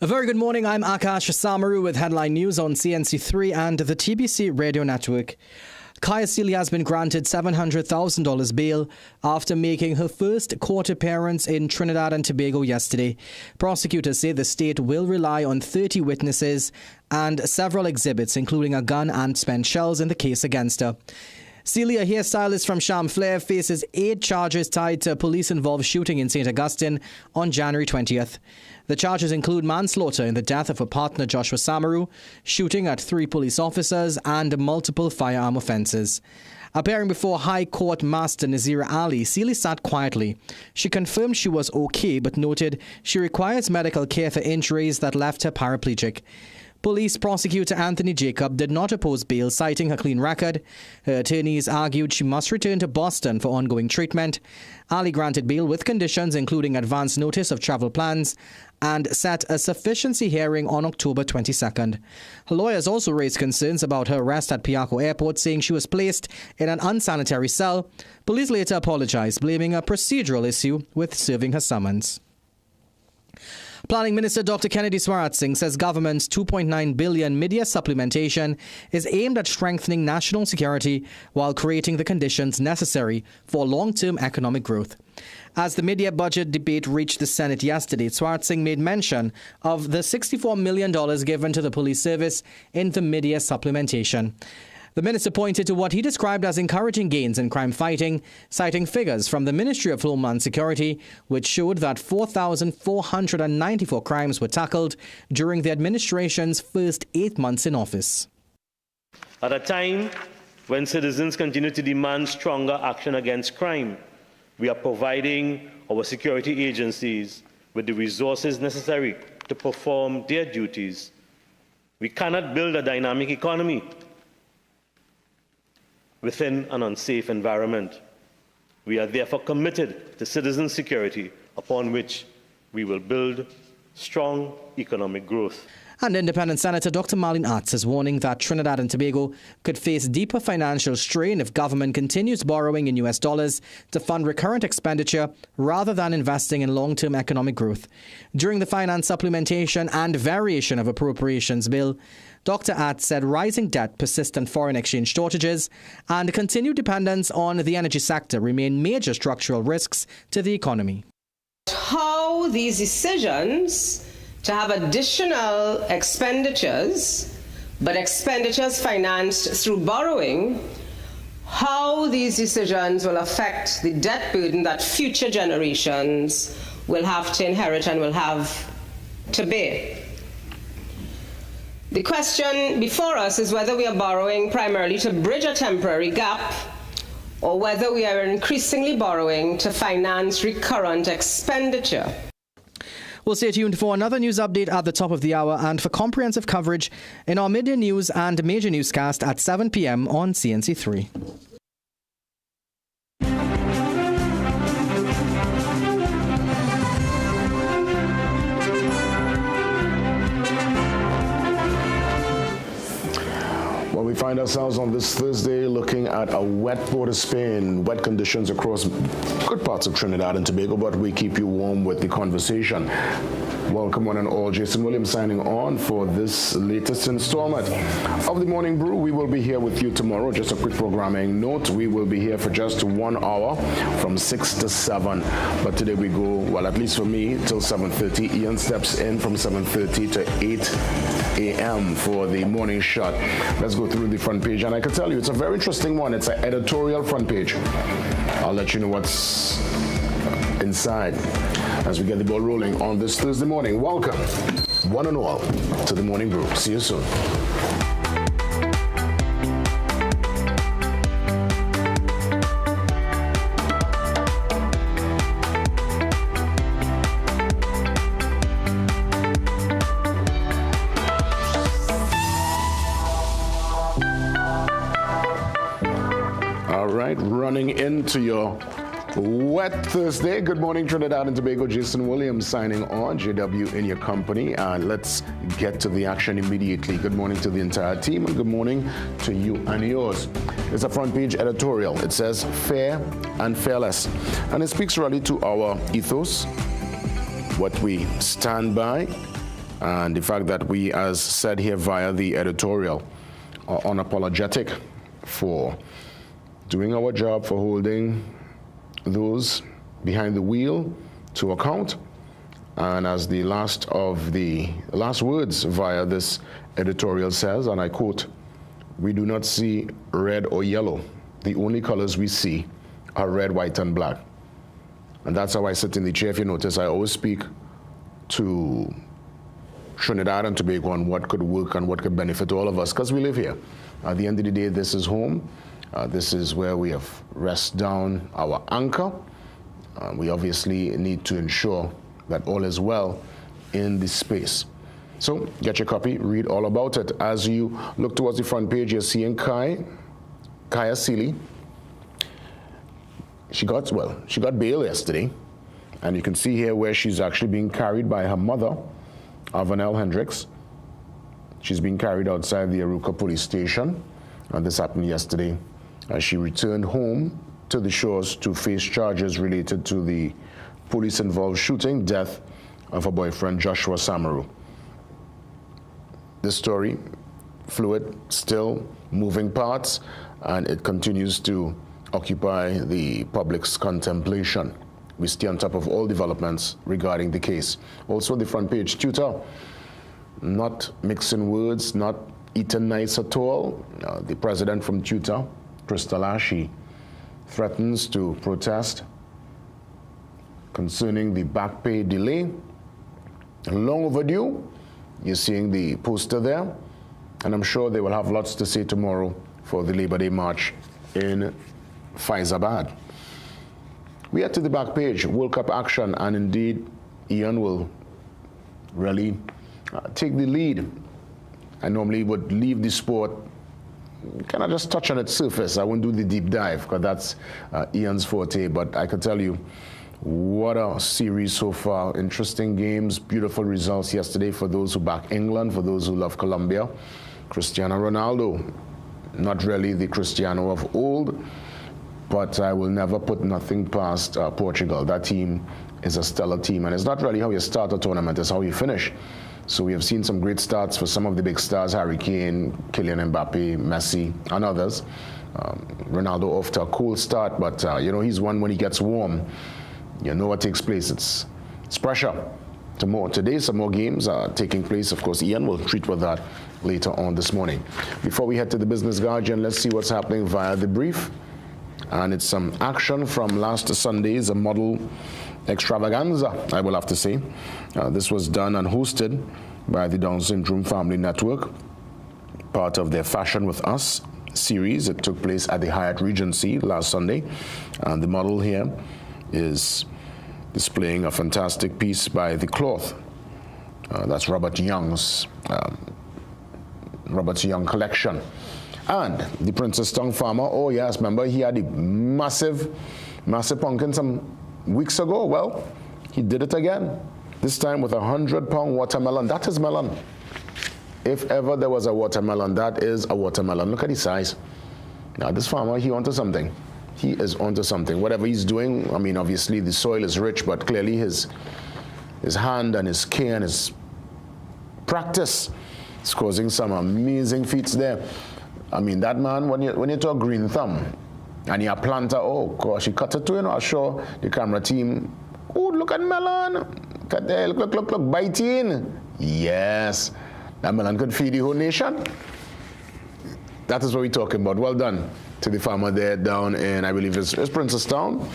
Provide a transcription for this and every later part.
A very good morning. I'm Akash Samaru with headline news on CNC3 and the TBC radio network. Kaya Sealy has been granted $700,000 bail after making her first court appearance in Trinidad and Tobago yesterday. Prosecutors say the state will rely on 30 witnesses and several exhibits, including a gun and spent shells, in the case against her. Celia, a hairstylist from Champlain, faces 8 charges tied to a police-involved shooting in St. Augustine on January 20th. The charges include manslaughter in the death of her partner Joshua Samaru, shooting at 3 police officers, and multiple firearm offences. Appearing before High Court Master Nazira Ali, Sealy sat quietly. She confirmed she was okay, but noted she requires medical care for injuries that left her paraplegic. Police prosecutor Anthony Jacob did not oppose bail, citing her clean record. Her attorneys argued she must return to Boston for ongoing treatment. Ali granted bail with conditions, including advance notice of travel plans, and set a sufficiency hearing on October 22nd. Her lawyers also raised concerns about her arrest at Piarco Airport, saying she was placed in an unsanitary cell. Police later apologized, blaming a procedural issue with serving her summons. Planning Minister Dr. Kennedy Swaratsing says government's $2.9 billion mid-year supplementation is aimed at strengthening national security while creating the conditions necessary for long-term economic growth. As the mid-year budget debate reached the Senate yesterday, Swaratsing made mention of the $64 million given to the police service in the mid-year supplementation. The minister pointed to what he described as encouraging gains in crime fighting, citing figures from the Ministry of Homeland Security, which showed that 4,494 crimes were tackled during the administration's first 8 months in office. At a time when citizens continue to demand stronger action against crime, we are providing our security agencies with the resources necessary to perform their duties. We cannot build a dynamic economy within an unsafe environment. We are therefore committed to citizen security, upon which we will build strong economic growth. And Independent Senator Dr. Marlene Arts is warning that Trinidad and Tobago could face deeper financial strain if government continues borrowing in US dollars to fund recurrent expenditure rather than investing in long-term economic growth. During the finance supplementation and variation of appropriations bill, Dr. Arts said rising debt, persistent foreign exchange shortages, and continued dependence on the energy sector remain major structural risks to the economy. How these decisions to have additional expenditures, but expenditures financed through borrowing, how these decisions will affect the debt burden that future generations will have to inherit and will have to bear. The question before us is whether we are borrowing primarily to bridge a temporary gap, or whether we are increasingly borrowing to finance recurrent expenditure. We'll stay tuned for another news update at the top of the hour and for comprehensive coverage in our midday news and major newscast at 7 p.m. on CNC3. Well, we find ourselves on this Thursday looking at a wet Port of Spain, wet conditions across good parts of Trinidad and Tobago, but we keep you warm with the conversation. Welcome one and all. Jason Williams signing on for this latest installment of the Morning Brew. We will be here with you tomorrow. Just a quick programming note. We will be here for just 1 hour from 6 to 7. But today we go, well, at least for me, till 7:30. Ian steps in from 7:30 to 8 a.m. for the morning shot. Let's go through the front page. And I can tell you, it's a very interesting one. It's an editorial front page. I'll let you know what's inside as we get the ball rolling on this Thursday morning. Welcome, one and all, to the Morning Brew. See you soon. All right, running into your wet Thursday. Good morning, Trinidad and Tobago. Jason Williams signing on. JW in your company. And let's get to the action immediately. Good morning to the entire team and good morning to you and yours. It's a front page editorial. It says fair and fearless. And it speaks really to our ethos, what we stand by, And the fact that we, as said here via the editorial, are unapologetic for doing our job, for holding those behind the wheel to account. And as the last words via this editorial says, and I quote, "We do not see red or yellow. The only colors we see are red, white, and black." And that's how I sit in the chair. If you notice, I always speak to Trinidad and Tobago on what could work and what could benefit all of us, because we live here. At the end of the day, this is home. This is where we have rest down our anchor. We obviously need to ensure that all is well in this space. So get your copy, read all about it. As you look towards the front page, you're seeing Kaya Sealy. She got bail yesterday, and you can see here where she's actually being carried by her mother, Avanel Hendricks. She's being carried outside the Aruca police station, and this happened yesterday. She returned home to the shores to face charges related to the police-involved shooting death of her boyfriend, Joshua Samaru. This story, fluid, still moving parts, and it continues to occupy the public's contemplation. We stay on top of all developments regarding the case. Also, the front page, tutor, not mixing words, not eating nice at all. The president from Tutor, Crystal Ashi, threatens to protest concerning the back pay delay. Long overdue. You're seeing the poster there, and I'm sure they will have lots to say tomorrow for the Labor Day March in Faizabad. We head to the back page, World Cup action, and indeed, Ian will really take the lead. I normally would leave the sport, kind of just touch on its surface. I won't do the deep dive, because that's Ian's forte, but I can tell you, what a series so far. Interesting games, beautiful results yesterday for those who back England, for those who love Colombia. Cristiano Ronaldo, not really the Cristiano of old, but I will never put nothing past Portugal. That team is a stellar team, and it's not really how you start a tournament, it's how you finish. So we have seen some great starts for some of the big stars, Harry Kane, Kylian Mbappe, Messi, and others. Ronaldo off to a cool start, but he's one when he gets warm. You know what takes place. It's pressure. Today, some more games are taking place. Of course, Ian will treat with that later on this morning. Before we head to the Business Guardian, let's see what's happening via the brief. And it's some action from last Sunday's model extravaganza, I will have to say. This was done and hosted by the Down Syndrome Family Network, part of their Fashion With Us series. It took place at the Hyatt Regency last Sunday. And the model here is displaying a fantastic piece by The Cloth. That's Robert Young's Robert Young collection. And the Princess Tongue Farmer, oh yes, remember he had the massive pumpkin some weeks ago? Well, he did it again. This time with a 100-pound watermelon. That is melon. If ever there was a watermelon, that is a watermelon. Look at the size. Now this farmer, he onto something. He is onto something. Whatever he's doing, I mean, obviously the soil is rich, but clearly his hand and his care and his practice is causing some amazing feats there. I mean, that man, when you talk green thumb, and you're a planter, oh gosh, he cut it too, I'm sure the camera team, oh, look at melon, look at there, look, biting. Yes, that melon could feed the whole nation. That is what we're talking about. Well done to the farmer there down in, I believe it's Princestown.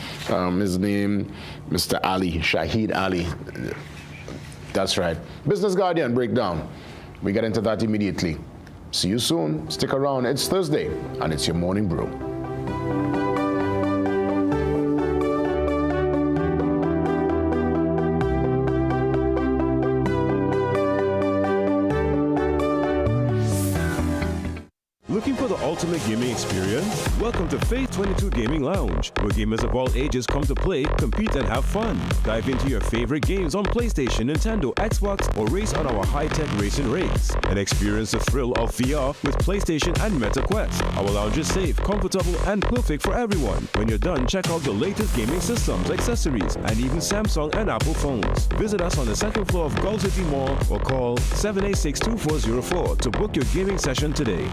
His name, Mr. Ali, Shahid Ali. That's right. Business Guardian breakdown. We get into that immediately. See you soon. Stick around. It's Thursday, and it's your morning brew. Looking for the ultimate gaming experience? Welcome to Phase 22 Gaming Lounge, where gamers of all ages come to play, compete, and have fun. Dive into your favorite games on PlayStation, Nintendo, Xbox, or race on our high-tech racing rigs. And experience the thrill of VR with PlayStation and Meta Quest. Our lounge is safe, comfortable, and perfect for everyone. When you're done, check out the latest gaming systems, accessories, and even Samsung and Apple phones. Visit us on the second floor of Gulf City Mall or call 786-2404 to book your gaming session today.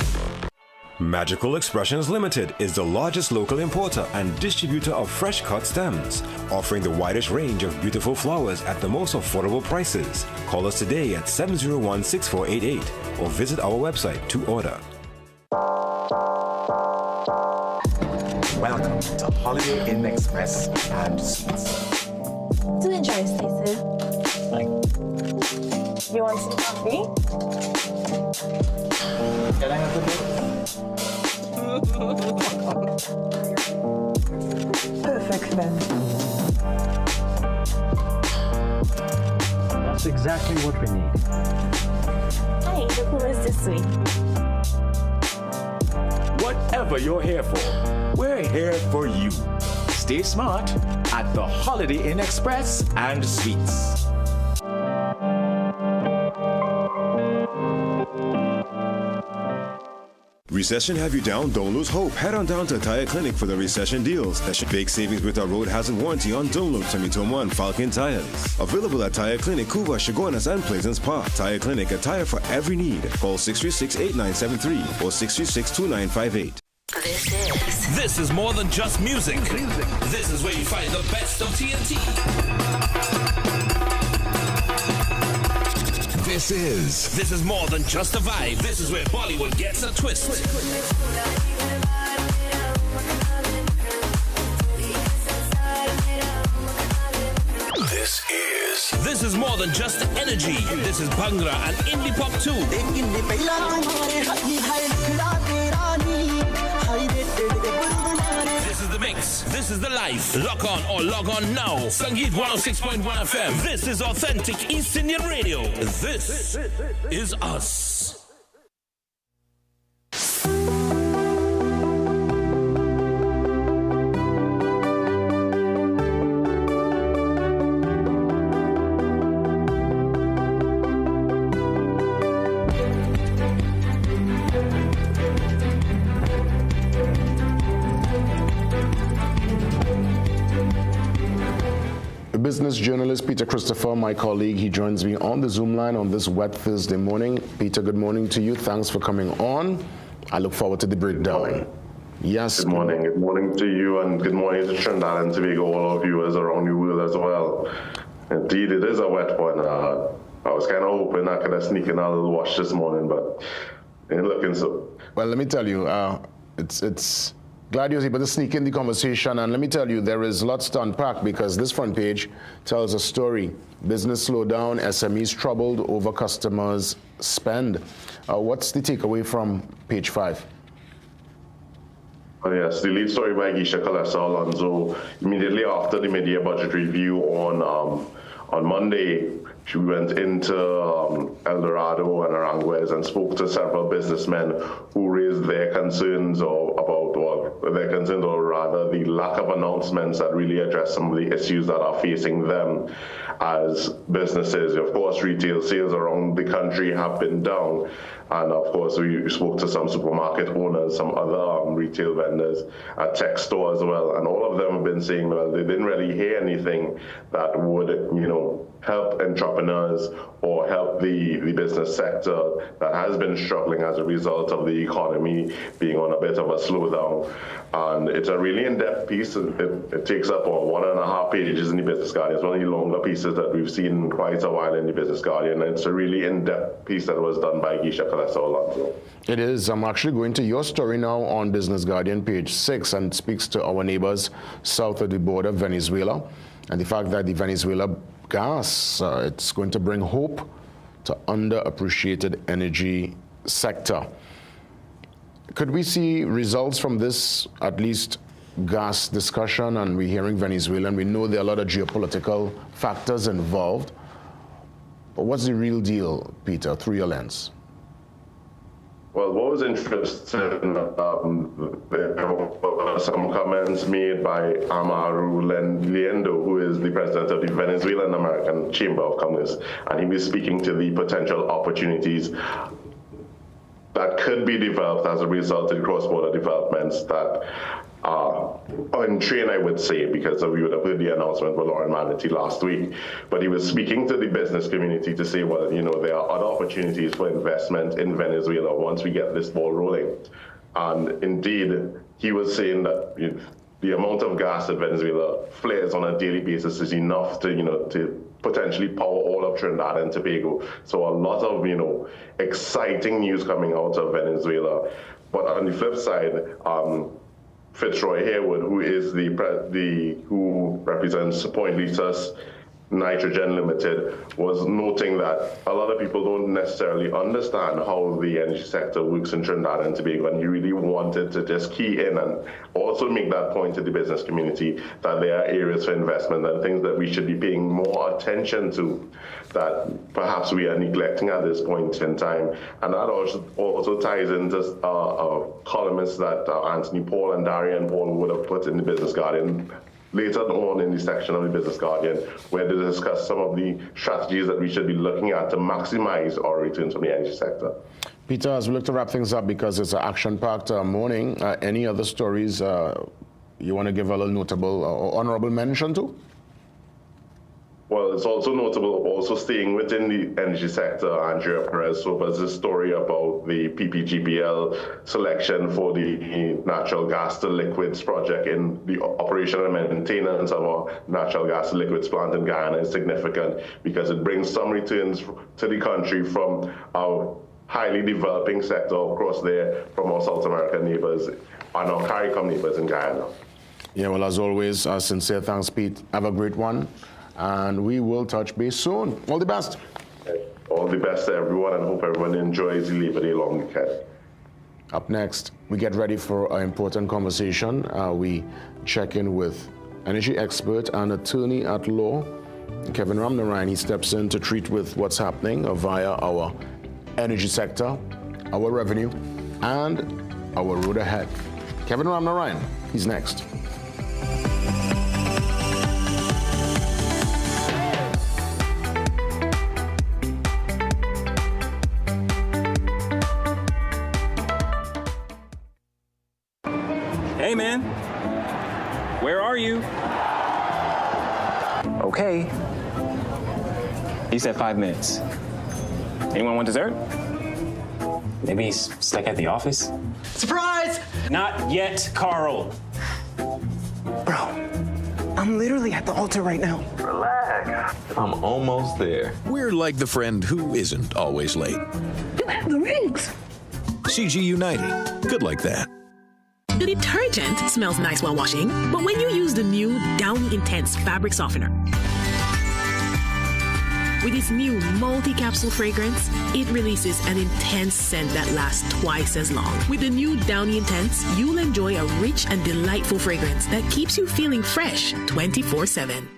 Magical Expressions Limited is the largest local importer and distributor of fresh cut stems, offering the widest range of beautiful flowers at the most affordable prices. Call us today at 701-6488 or visit our website to order. Welcome to Holiday Inn Express and Suites. Do enjoy, Stacey. You want some coffee? Can I have a bit? Perfect then. That's exactly what we need. Hey, the pool is this sweet. Whatever you're here for, we're here for you. Stay smart at the Holiday Inn Express and Suites. Recession have you down? Don't lose hope. Head on down to Tire Clinic for the recession deals. Big savings with our road hazard warranty on Dunlop, Tomitoma, and Falcon tires. Available at Tire Clinic, Couva, Chaguanas, and Pleasance Park. Tire Clinic, a tire for every need. Call 636-8973 or 636-2958. This is more than just music. This is where you find the best of TNT. This is more than just a vibe. This is where Bollywood gets a twist. This is more than just energy. This is Bhangra and indie pop too. This is the mix. This is the life. Lock on or log on now. Sangeet 106.1 FM. This is authentic East Indian radio. This is us. Business journalist Peter Christopher, my colleague, he joins me on the Zoom line on this wet Thursday morning. Peter, good morning to you. Thanks for coming on. I look forward to the breakdown. Yes. Good morning. Good morning to you, and good morning to Trinidad and Tobago, all our viewers around the world as well. Indeed, it is a wet one. I was kind of hoping I could have sneaked in a little wash this morning, but ain't looking so. Well, let me tell you, it's glad you was able to sneak in the conversation, and let me tell you, there is lots to unpack because this front page tells a story. Business slowdown, SMEs troubled over customers' spend. What's the takeaway from page 5? Yes, the lead story by Gisha Kalesa Alonso. Immediately after the mid-year budget review on Monday, she went into El Dorado and Aranguez and spoke to several businessmen who raised their concerns or rather the lack of announcements that really address some of the issues that are facing them as businesses. Of course, retail sales around the country have been down. And of course, we spoke to some supermarket owners, some other retail vendors, a tech store as well. And all of them have been saying, well, they didn't really hear anything that would, help entrepreneurs or help the business sector that has been struggling as a result of the economy being on a bit of a slowdown. And it's a really in-depth piece. It takes up 1.5 pages in the Business Guardian. It's one of the longer pieces that we've seen in quite a while in the Business Guardian. And it's a really in-depth piece that was done by Gisha Kalesa Alonso. It is. I'm actually going to your story now on Business Guardian, page 6, and speaks to our neighbors south of the border, Venezuela, and the fact that the Venezuela gas, it's going to bring hope to underappreciated energy sector. Could we see results from this, at least gas discussion? And we're hearing Venezuela, and we know there are a lot of geopolitical factors involved. But what's the real deal, Peter, through your lens? Well, what was interesting, there were some comments made by Amaru Liendo, who is the president of the Venezuelan American Chamber of Commerce, and he was speaking to the potential opportunities that could be developed as a result of the cross-border developments that on train, I would say, because we would have heard the announcement with Lauren Manatee last week. But he was speaking to the business community to say, well, you know, there are other opportunities for investment in Venezuela once we get this ball rolling. And indeed, he was saying that the amount of gas that Venezuela flares on a daily basis is enough to, you know, to potentially power all of Trinidad and Tobago. So a lot of, you know, exciting news coming out of Venezuela. But on the flip side, Fitzroy Harewood, who is who represents Point Lisas Nitrogen Limited, was noting that a lot of people don't necessarily understand how the energy sector works in Trinidad and Tobago, and he really wanted to just key in and also make that point to the business community that there are areas for investment and things that we should be paying more attention to that perhaps we are neglecting at this point in time. And that also ties into columnists that Anthony Paul and Darian Paul would have put in the Business Guardian later on in the section of the Business Guardian, where they discuss some of the strategies that we should be looking at to maximize our returns from the energy sector. Peter, as we look to wrap things up, because it's an action-packed morning, any other stories you want to give a little notable or honorable mention to? Well, it's also notable, also staying within the energy sector, Andrea Perez was a story about the PPGPL selection for the natural gas to liquids project in the operation and maintenance of our natural gas to liquids plant in Guyana is significant because it brings some returns to the country from our highly developing sector across there from our South American neighbors and our CARICOM neighbors in Guyana. Yeah, well, as always, sincere thanks, Pete. Have a great one. And we will touch base soon. All the best. All the best to everyone, and hope everyone enjoys the Labor Day long weekend. Up next, we get ready for an important conversation. We check in with energy expert and attorney at law, Kevin Ramnarayan. He steps in to treat with what's happening via our energy sector, our revenue, and our road ahead. Kevin Ramnarayan, he's next. Hey, man. Where are you? Okay. He said 5 minutes. Anyone want dessert? Maybe he's stuck at the office? Surprise! Not yet, Carl. Bro, I'm literally at the altar right now. Relax. I'm almost there. We're like the friend who isn't always late. You have the rings. CG United. Good like that. The detergent smells nice while washing, but when you use the new Downy Intense fabric softener, with its new multi-capsule fragrance, it releases an intense scent that lasts twice as long. With the new Downy Intense, you'll enjoy a rich and delightful fragrance that keeps you feeling fresh 24/7.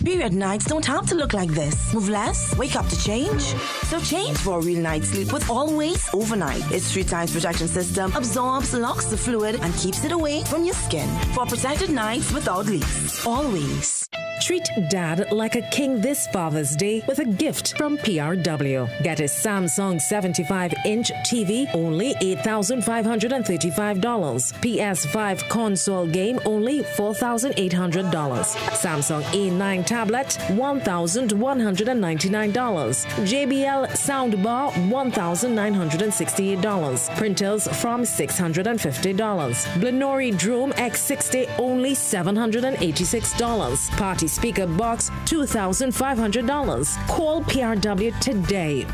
Period nights don't have to look like this. Move less, wake up to change. So change for a real night's sleep with Always Overnight. Its 3 times protection system absorbs, locks the fluid, and keeps it away from your skin. For protected nights without leaks. Always. Treat Dad like a king this Father's Day with a gift from PRW. Get his Samsung 75-inch TV, only $8,535. PS5 console game, only $4,800. Samsung A9 tablet, $1,199. JBL soundbar, $1,968. Printers from $650. Blenori Drome X60, only $786. Party speaker box, $2,500. Call PRW today.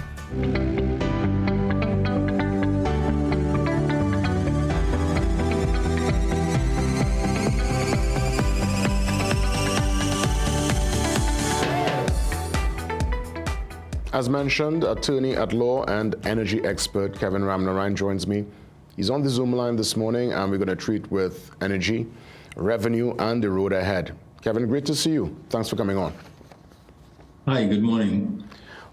As mentioned, attorney at law and energy expert Kevin Ramnarayan joins me. He's on the Zoom line this morning, and we're going to treat with energy, revenue, and the road ahead. Kevin, great to see you. Thanks for coming on. Hi, good morning.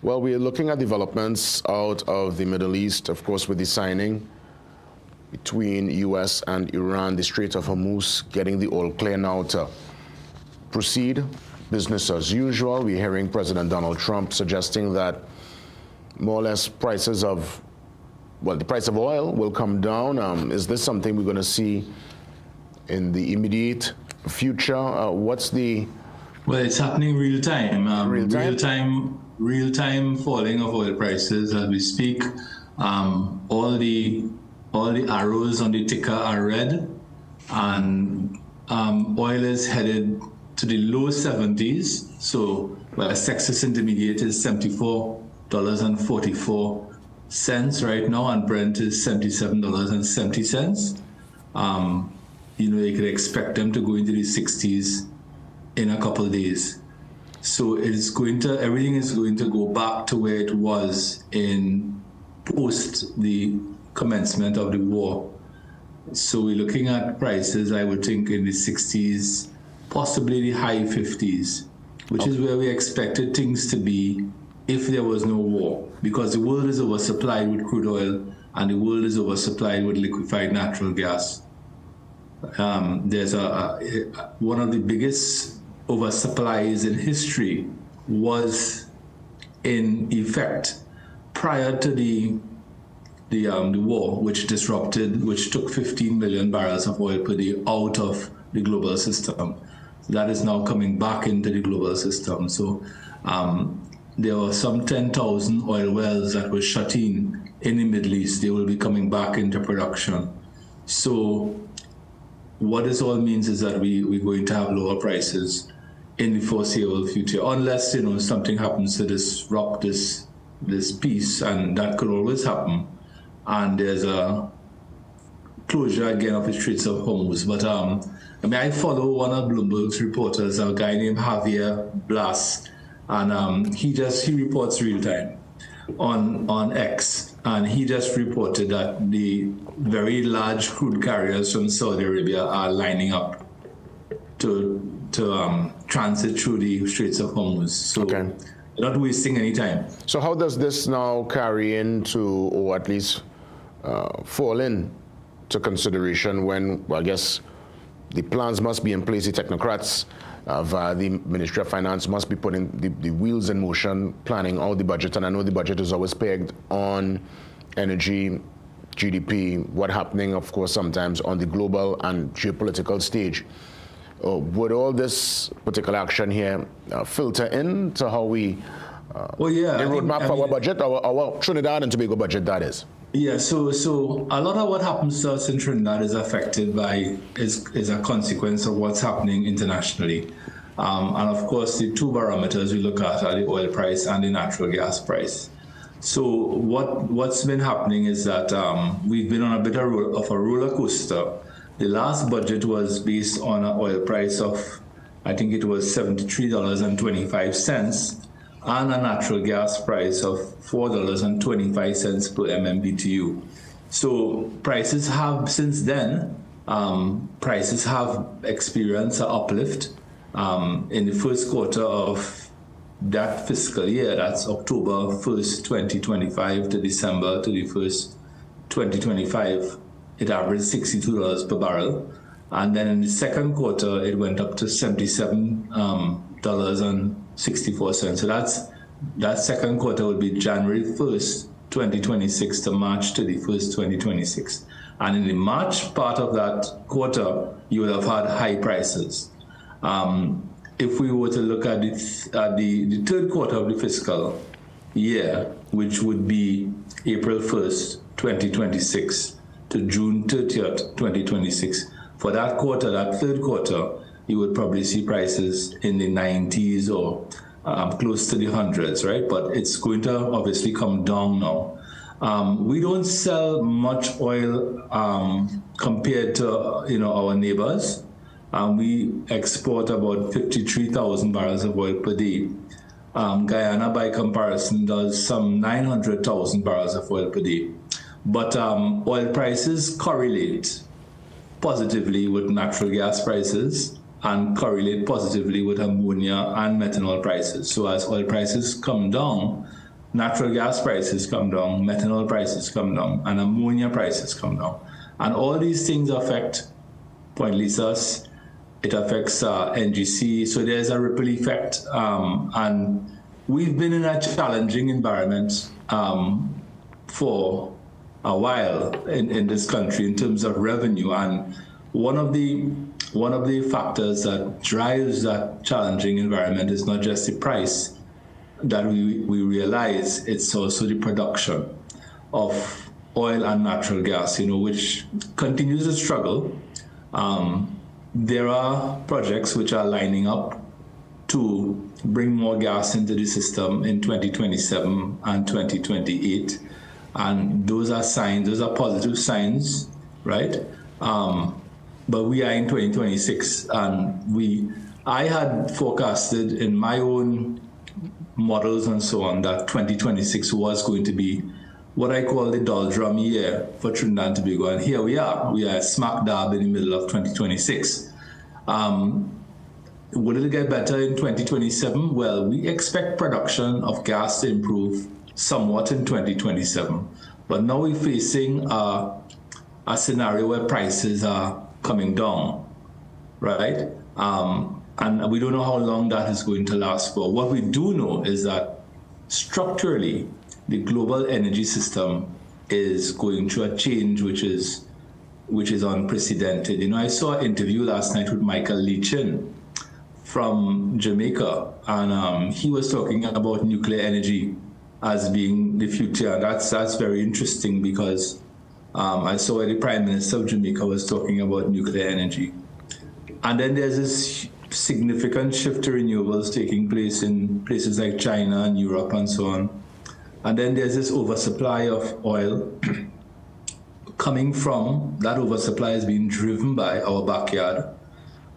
Well, we're looking at developments out of the Middle East, of course, with the signing between U.S. and Iran, the Strait of Hormuz, getting the all clear now to proceed. Business as usual. We're hearing President Donald Trump suggesting that more or less prices of, well, the price of oil will come down. Is this something we're going to see in the immediate future? What's the... Well, it's happening real time. Real time falling of oil prices as we speak. All the arrows on the ticker are red, and oil is headed to the low 70s. So, well, Texas Intermediate is $74.44 right now, and Brent is $77.70. You know, you could expect them to go into the 60s in a couple of days. So everything is going to go back to where it was in post the commencement of the war. So we're looking at prices, I would think, in the 60s, possibly the high 50s, which is where we expected things to be if there was no war, because the world is oversupplied with crude oil and the world is oversupplied with liquefied natural gas. There's one of the biggest oversupplies in history was in effect prior to the war, which took 15 million barrels of oil per day out of the global system. That is now coming back into the global system. So there were some 10,000 oil wells that were shut in the Middle East. They will be coming back into production. So what this all means is that we're going to have lower prices in the foreseeable future, unless, you know, something happens to disrupt this peace, and that could always happen. And there's a closure again of the Straits of Hormuz. But I mean, I follow one of Bloomberg's reporters, a guy named Javier Blas, and he reports real time on X, and he just reported that the very large crude carriers from Saudi Arabia are lining up to transit through the Straits of Hormuz. So they're not wasting any time. So how does this now carry into, or at least fall in to consideration when, well, I guess the plans must be in place, the technocrats via the Ministry of Finance must be putting the wheels in motion, planning out the budget, and I know the budget is always pegged on energy, GDP, what's happening, of course, sometimes on the global and geopolitical stage. Would all this particular action here filter into how we the roadmap for our budget, our Trinidad and Tobago budget, that is? Yeah, so a lot of what happens to us in Trinidad is affected by, is a consequence of what's happening internationally. And of course, the two barometers we look at are the oil price and the natural gas price. So what's been happening is that we've been on a bit of a roller coaster. The last budget was based on an oil price of, I think it was $73.25, and a natural gas price of $4.25 per MMBTU. So prices have, since then, prices have experienced an uplift. In the first quarter of that fiscal year, that's October 1st, 2025 to December 31st, 2025, it averaged $62 per barrel. And then in the second quarter, it went up to $77.64. So that second quarter would be January 1st, 2026 to March 31st, 2026. And in the March part of that quarter, you would have had high prices. If we were to look at the third quarter of the fiscal year, which would be April 1st, 2026 to June 30th, 2026, for that quarter, that third quarter, you would probably see prices in the 90s or close to the hundreds, right? But it's going to obviously come down now. We don't sell much oil compared to our neighbors. We export about 53,000 barrels of oil per day. Guyana, by comparison, does some 900,000 barrels of oil per day. But oil prices correlate positively with natural gas prices and correlate positively with ammonia and methanol prices. So as oil prices come down, natural gas prices come down, methanol prices come down, and ammonia prices come down. And all these things affect Point Lisas, it affects NGC, so there's a ripple effect. And we've been in a challenging environment for a while in this country in terms of revenue. And one of the factors that drives that challenging environment is not just the price that we realize, it's also the production of oil and natural gas, which continues to struggle. There are projects which are lining up to bring more gas into the system in 2027 and 2028. And those are signs, those are positive signs, right? But we are in 2026, and I had forecasted in my own models and so on that 2026 was going to be what I call the doldrum year for Trinidad and Tobago, and here we are smack dab in the middle of 2026. Will it get better in 2027? Well, we expect production of gas to improve somewhat in 2027, but now we're facing a scenario where prices are coming down, right? And we don't know how long that is going to last for. What we do know is that structurally, the global energy system is going through a change which is unprecedented. I saw an interview last night with Michael Leachin from Jamaica, and he was talking about nuclear energy as being the future. That's very interesting because I saw where the Prime Minister of Jamaica was talking about nuclear energy. And then there's this significant shift to renewables taking place in places like China and Europe and so on. And then there's this oversupply of oil coming from, that oversupply is being driven by our backyard,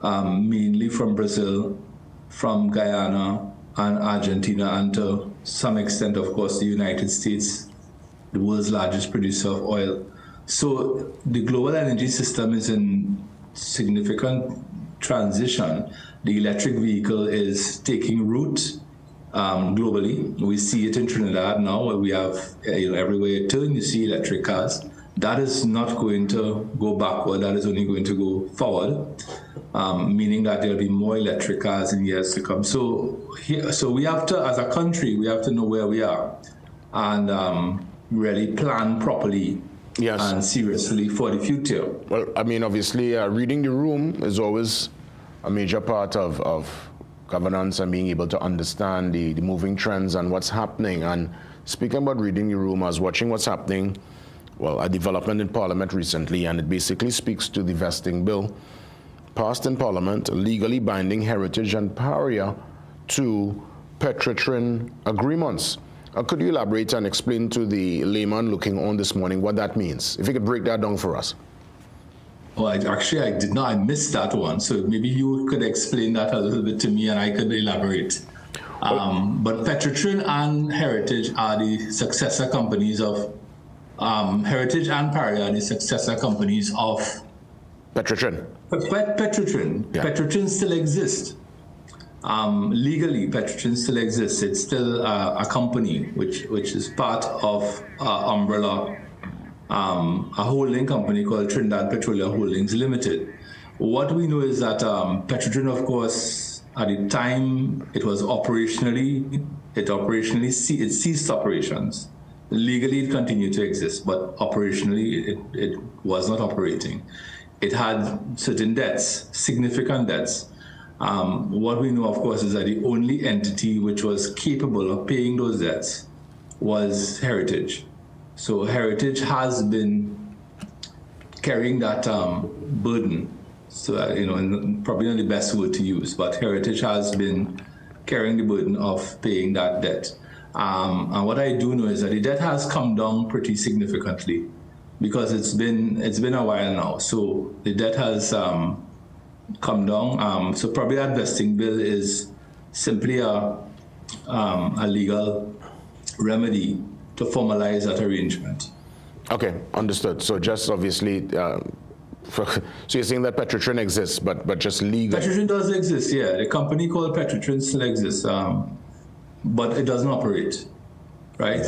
mainly from Brazil, from Guyana and Argentina, and to some extent, of course, the United States, the world's largest producer of oil. So the global energy system is in significant transition. The electric vehicle is taking root globally. We see it in Trinidad now, where we have everywhere you turn, you see electric cars. That is not going to go backward, that is only going to go forward, meaning that there'll be more electric cars in years to come. So we have to, as a country, we have to know where we are and really plan properly. Yes. And seriously for the future. Well, I mean, obviously, reading the room is always a major part of governance and being able to understand the moving trends and what's happening. And speaking about reading the room, I was watching what's happening, well, a development in Parliament recently, and it basically speaks to the vesting bill passed in Parliament, legally binding heritage and pariah to Petrotrin agreements. Could you elaborate and explain to the layman looking on this morning what that means? If you could break that down for us. Well, I did not. I missed that one. So maybe you could explain that a little bit to me and I could elaborate. But Petrotrin and Heritage are the successor companies of, Heritage and Pariah are the successor companies of Petrotrin. Petrotrin. Yeah. Petrotrin still exists. Legally, Petrotrin still exists. It's still a company which is part of umbrella, a holding company called Trinidad Petroleum Holdings Limited. What we know is that Petrotrin, of course, at the time it was it ceased operations. Legally, it continued to exist, but operationally, it was not operating. It had certain debts, significant debts. What we know, of course, is that the only entity which was capable of paying those debts was Heritage. So Heritage has been carrying that burden. So, probably not the best word to use, but Heritage has been carrying the burden of paying that debt. And what I do know is that the debt has come down pretty significantly because it's been a while now. So the debt has come down. So probably that vesting bill is simply a legal remedy to formalize that arrangement. Okay, understood. So just obviously, so you're saying that Petrotrin exists, but just legal? Petrotrin does exist, yeah. The company called Petrotrin still exists, but it doesn't operate. right?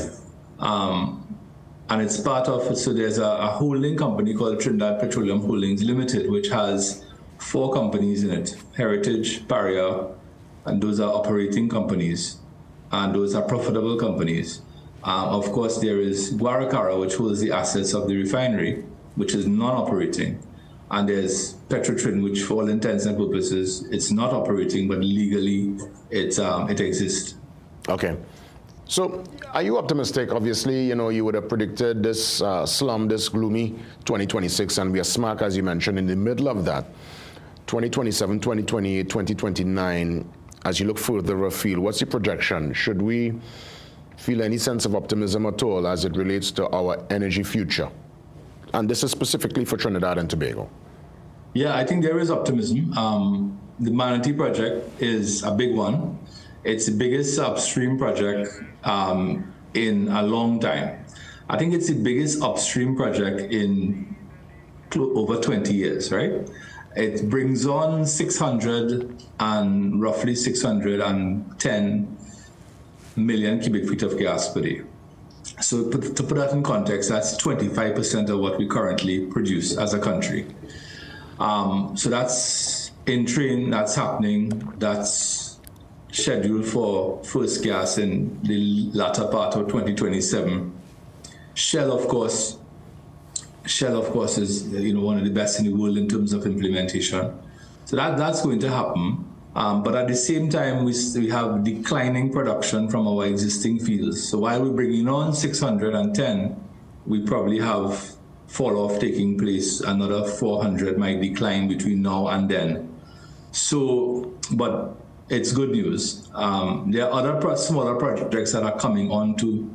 And it's part of, so there's a holding company called Trinidad Petroleum Holdings Limited, which has 4 companies in it, Heritage, Barrier, and those are operating companies, and those are profitable companies. Of course, there is Guaracara, which holds the assets of the refinery, which is non-operating. And there's Petrotrin, which for all intents and purposes, it's not operating, but legally it exists. Okay. So are you optimistic? Obviously, you would have predicted this slum, this gloomy 2026, and we are smack, as you mentioned, in the middle of that. 2027, 2028, 2029, as you look further afield, what's your projection? Should we feel any sense of optimism at all as it relates to our energy future? And this is specifically for Trinidad and Tobago. Yeah, I think there is optimism. The Manatee project is a big one. It's the biggest upstream project in a long time. I think it's the biggest upstream project in over 20 years, right? It brings on roughly 610 million cubic feet of gas per day. So to put that in context, that's 25% of what we currently produce as a country. So that's in train, that's happening, that's scheduled for first gas in the latter part of 2027. Shell, of course, is one of the best in the world in terms of implementation. So that's going to happen. But at the same time, we have declining production from our existing fields. So while we're bringing on 610, we probably have fall-off taking place. Another 400 might decline between now and then. So, but it's good news. There are other smaller projects that are coming on too,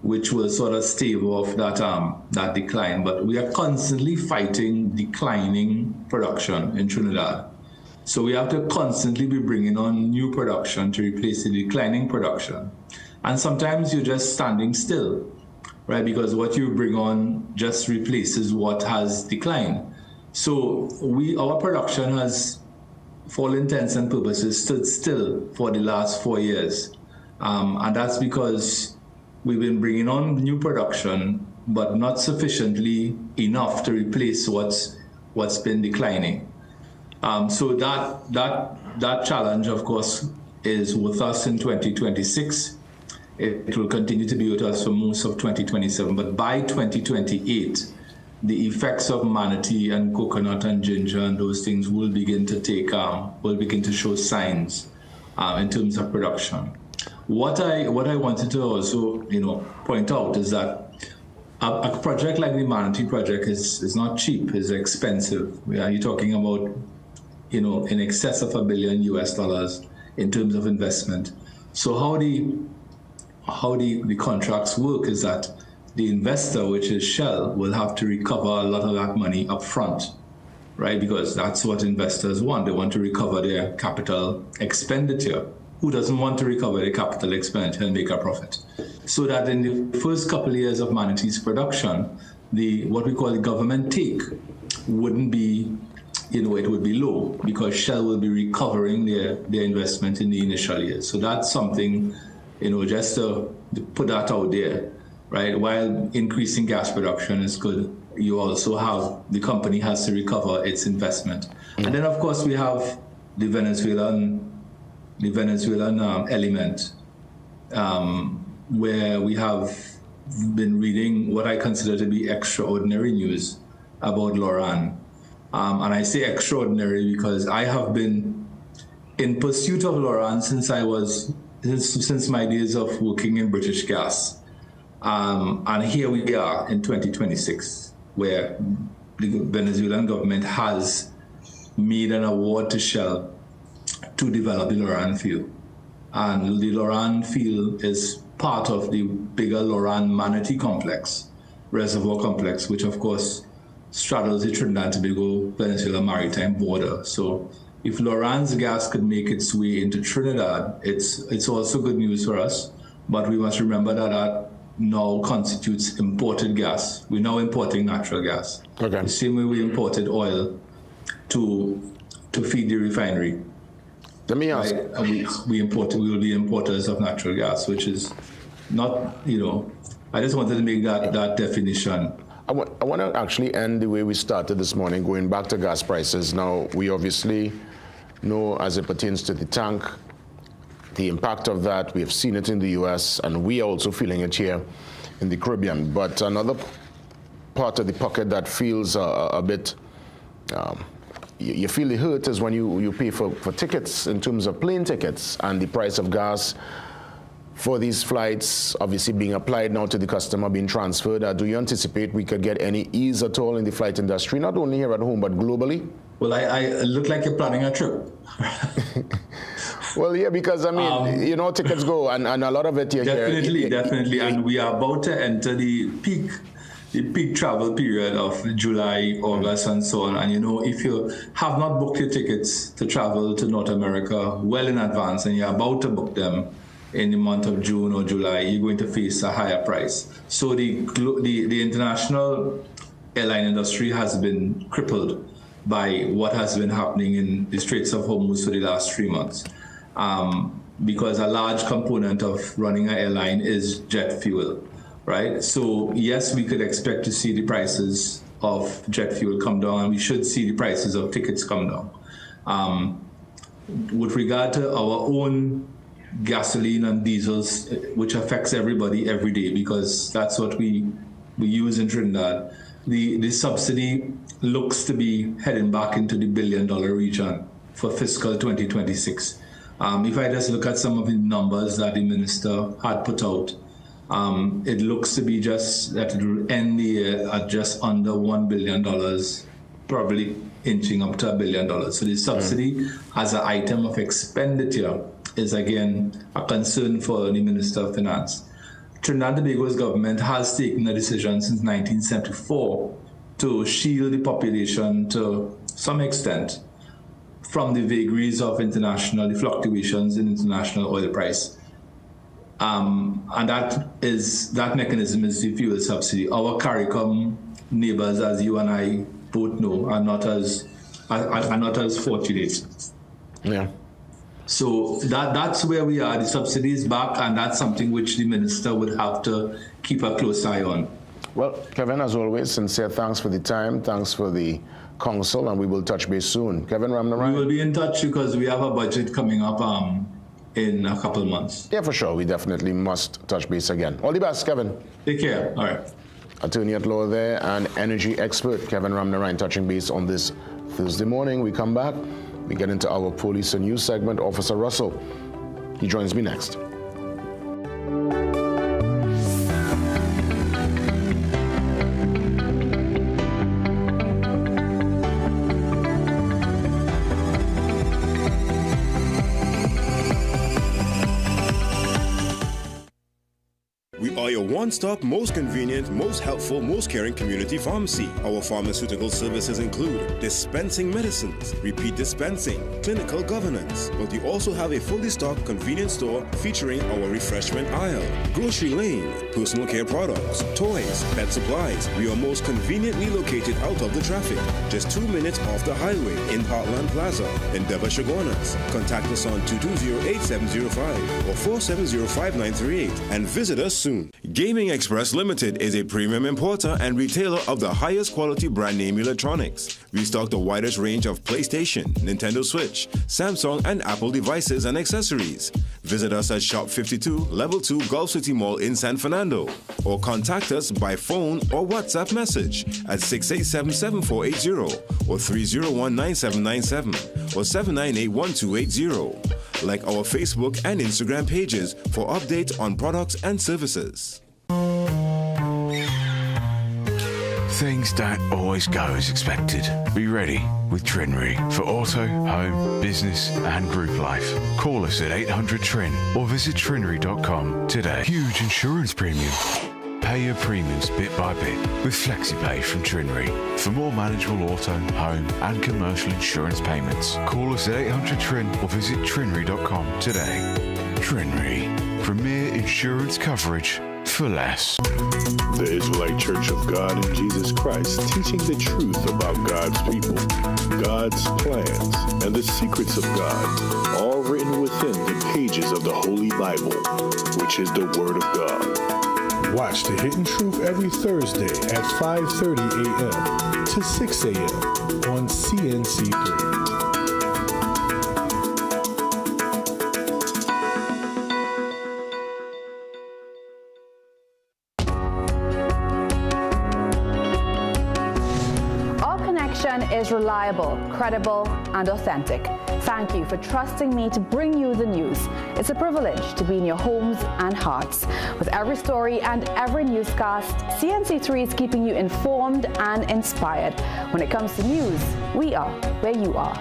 which will sort of stave off that decline. But we are constantly fighting declining production in Trinidad. So we have to constantly be bringing on new production to replace the declining production. And sometimes you're just standing still, right? Because what you bring on just replaces what has declined. So our production has, for all intents and purposes, stood still for the last 4 years. And that's because we've been bringing on new production, but not sufficiently enough to replace what's been declining. So that challenge, of course, is with us in 2026. It will continue to be with us for most of 2027. But by 2028, the effects of manatee and coconut and ginger and those things will begin to show signs in terms of production. What I wanted to also point out is that a project like the Manatee project is not cheap. It's expensive. You're talking about in excess of $1 billion in terms of investment. So how the contracts work is that the investor, which is Shell, will have to recover a lot of that money up front, right? Because that's what investors want. They want to recover their capital expenditure. Who doesn't want to recover their capital expenditure and make a profit? So that in the first couple of years of Manatee's production, what we call the government take wouldn't be, it would be low because Shell will be recovering their investment in the initial years. So that's something, just to put that out there, right? While increasing gas production is good, you also have, the company has to recover its investment. And then of course we have the Venezuelan element, where we have been reading what I consider to be extraordinary news about Loran. And I say extraordinary because I have been in pursuit of Loran since my days of working in British Gas. And here we are in 2026, where the Venezuelan government has made an award to Shell to develop the Loran field. And the Loran field is part of the bigger Loran Manatee complex, reservoir complex, which of course straddles the Trinidad and Tobago Venezuela maritime border. So if Loran's gas could make its way into Trinidad, it's also good news for us. But we must remember that now constitutes imported gas. We're now importing natural gas. Okay. The same way we imported oil to feed the refinery. Let me ask. Right? We will be importers of natural gas, which is I just wanted to make that definition. I want to actually end the way we started this morning, going back to gas prices. Now, we obviously know, as it pertains to the tank, the impact of that. We have seen it in the U.S., and we are also feeling it here in the Caribbean. But another part of the pocket that feels a bit, you feel the hurt is when you pay for tickets in terms of plane tickets, and the price of gas for these flights obviously being applied now to the customer, being transferred. Do you anticipate we could get any ease at all in the flight industry, not only here at home, but globally? Well, I look like you're planning a trip. Well, yeah, because, I mean, tickets go, and a lot of it here. Definitely. And we are about to enter the peak travel period of July, August, and so on. And, if you have not booked your tickets to travel to North America well in advance, and you're about to book them in the month of June or July, you're going to face a higher price. So the international airline industry has been crippled by what has been happening in the Straits of Hormuz for the last 3 months. Because a large component of running an airline is jet fuel, right? So yes, we could expect to see the prices of jet fuel come down, and we should see the prices of tickets come down. With regard to our own gasoline and diesels, which affects everybody every day, because that's what we use in Trinidad, the subsidy looks to be heading back into the $1 billion region for fiscal 2026. If I just look at some of the numbers that the minister had put out, it looks to be just that it will end the year at just under $1 billion, probably inching up to $1 billion. So the subsidy as an item of expenditure is again a concern for the Minister of Finance. Trinidad and Tobago's government has taken a decision since 1974 to shield the population to some extent from the vagaries of the fluctuations in international oil price. And that mechanism is the fuel subsidy. Our CARICOM neighbors, as you and I both know, are not as fortunate. Yeah. So that's where we are. The subsidy is back, and that's something which the minister would have to keep a close eye on. Well, Kevin, as always, sincere thanks for the time, thanks for the counsel, and we will touch base soon. Kevin Ramnaran. We will be in touch because we have a budget coming up in a couple of months. Yeah, for sure. We definitely must touch base again. All the best, Kevin. Take care. All right. Attorney at law there and energy expert Kevin Ramnaran touching base on this Thursday morning. We come back. We get into our police and news segment. Officer Russell, he joins me next. Your one-stop, most convenient, most helpful, most caring community pharmacy. Our pharmaceutical services include dispensing medicines, repeat dispensing, clinical governance, but we also have a fully stocked convenience store featuring our refreshment aisle, grocery lane, personal care products, toys, pet supplies. We are most conveniently located out of the traffic, just 2 minutes off the highway in Heartland Plaza in Deba Chaguanas. Contact us on 220-8705 or 470-5938 and visit us soon. Gaming Express Limited is a premium importer and retailer of the highest quality brand name electronics. We stock the widest range of PlayStation, Nintendo Switch, Samsung, and Apple devices and accessories. Visit us at Shop 52, Level 2, Gulf City Mall in San Fernando, or contact us by phone or WhatsApp message at 687-7480 or 301-9797 or 798-1280. Like our Facebook and Instagram pages for updates on products and services. Things don't always go as expected. Be ready with Trinry for auto, home, business and group life. Call us at 800-TRIN or visit trinry.com today. Huge insurance premium. Pay your premiums bit by bit with FlexiPay from Trinry. For more manageable auto, home and commercial insurance payments, call us at 800-TRIN or visit trinry.com today. Trinry, premier insurance coverage for less. The Israelite Church of God in Jesus Christ, teaching the truth about God's people, God's plans, and the secrets of God, all written within the pages of the Holy Bible, which is the Word of God. Watch The Hidden Truth every Thursday at 5:30 a.m. to 6 a.m. on CNC3. Is reliable, credible, and authentic. Thank you for trusting me to bring you the news. It's a privilege to be in your homes and hearts. With every story and every newscast, CNC3 is keeping you informed and inspired. When it comes to news, we are where you are.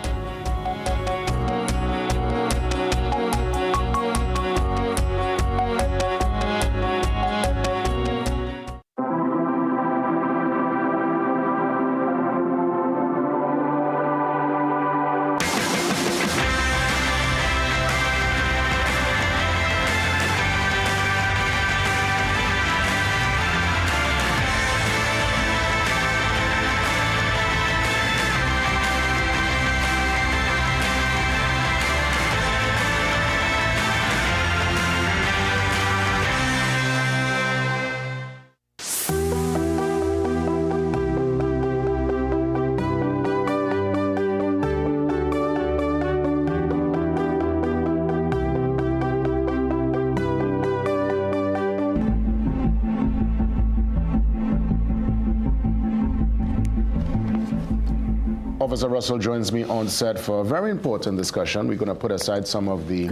Officer Russell joins me on set for a very important discussion. We're going to put aside some of the,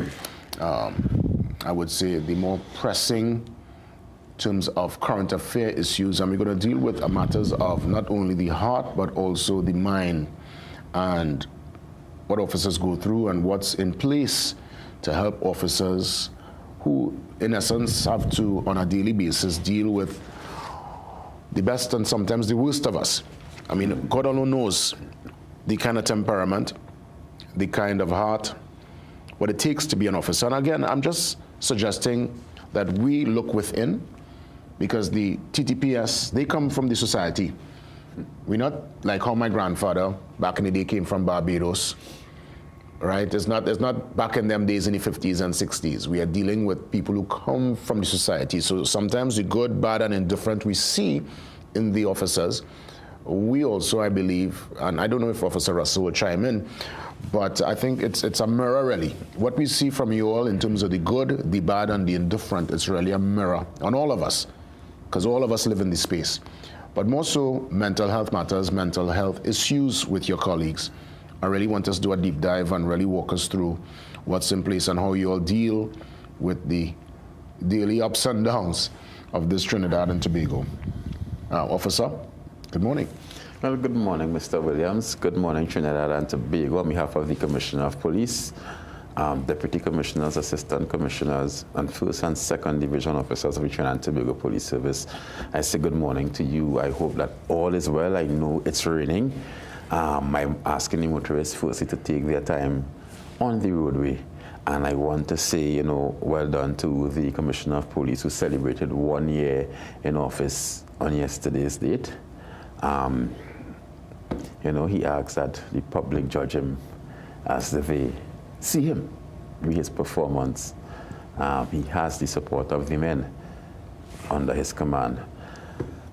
I would say, the more pressing terms of current affair issues, and we're going to deal with matters of not only the heart, but also the mind, and what officers go through and what's in place to help officers who, in essence, have to, on a daily basis, deal with the best and sometimes the worst of us. I mean, God alone knows the kind of temperament, the kind of heart, what it takes to be an officer. And again, I'm just suggesting that we look within, because the TTPS, they come from the society. We're not like how my grandfather back in the day came from Barbados, right? It's not back in them days in the 50s and 60s. We are dealing with people who come from the society. So sometimes the good, bad, and indifferent we see in the officers, we also, I believe, and I don't know if Officer Russell will chime in, but I think it's a mirror, really. What we see from you all in terms of the good, the bad, and the indifferent is really a mirror on all of us, because all of us live in this space. But more so, mental health matters, mental health issues with your colleagues. I really want us to do a deep dive and really walk us through what's in place and how you all deal with the daily ups and downs of this Trinidad and Tobago. Officer, good morning. Well, good morning, Mr. Williams. Good morning, Trinidad and Tobago. On behalf of the Commissioner of Police, Deputy Commissioners, Assistant Commissioners, and First and Second Division Officers of the Trinidad and Tobago Police Service, I say good morning to you. I hope that all is well. I know it's raining. I'm asking the motorists firstly to take their time on the roadway. And I want to say, well done to the Commissioner of Police who celebrated 1 year in office on yesterday's date. He asks that the public judge him as they see him with his performance. He has the support of the men under his command.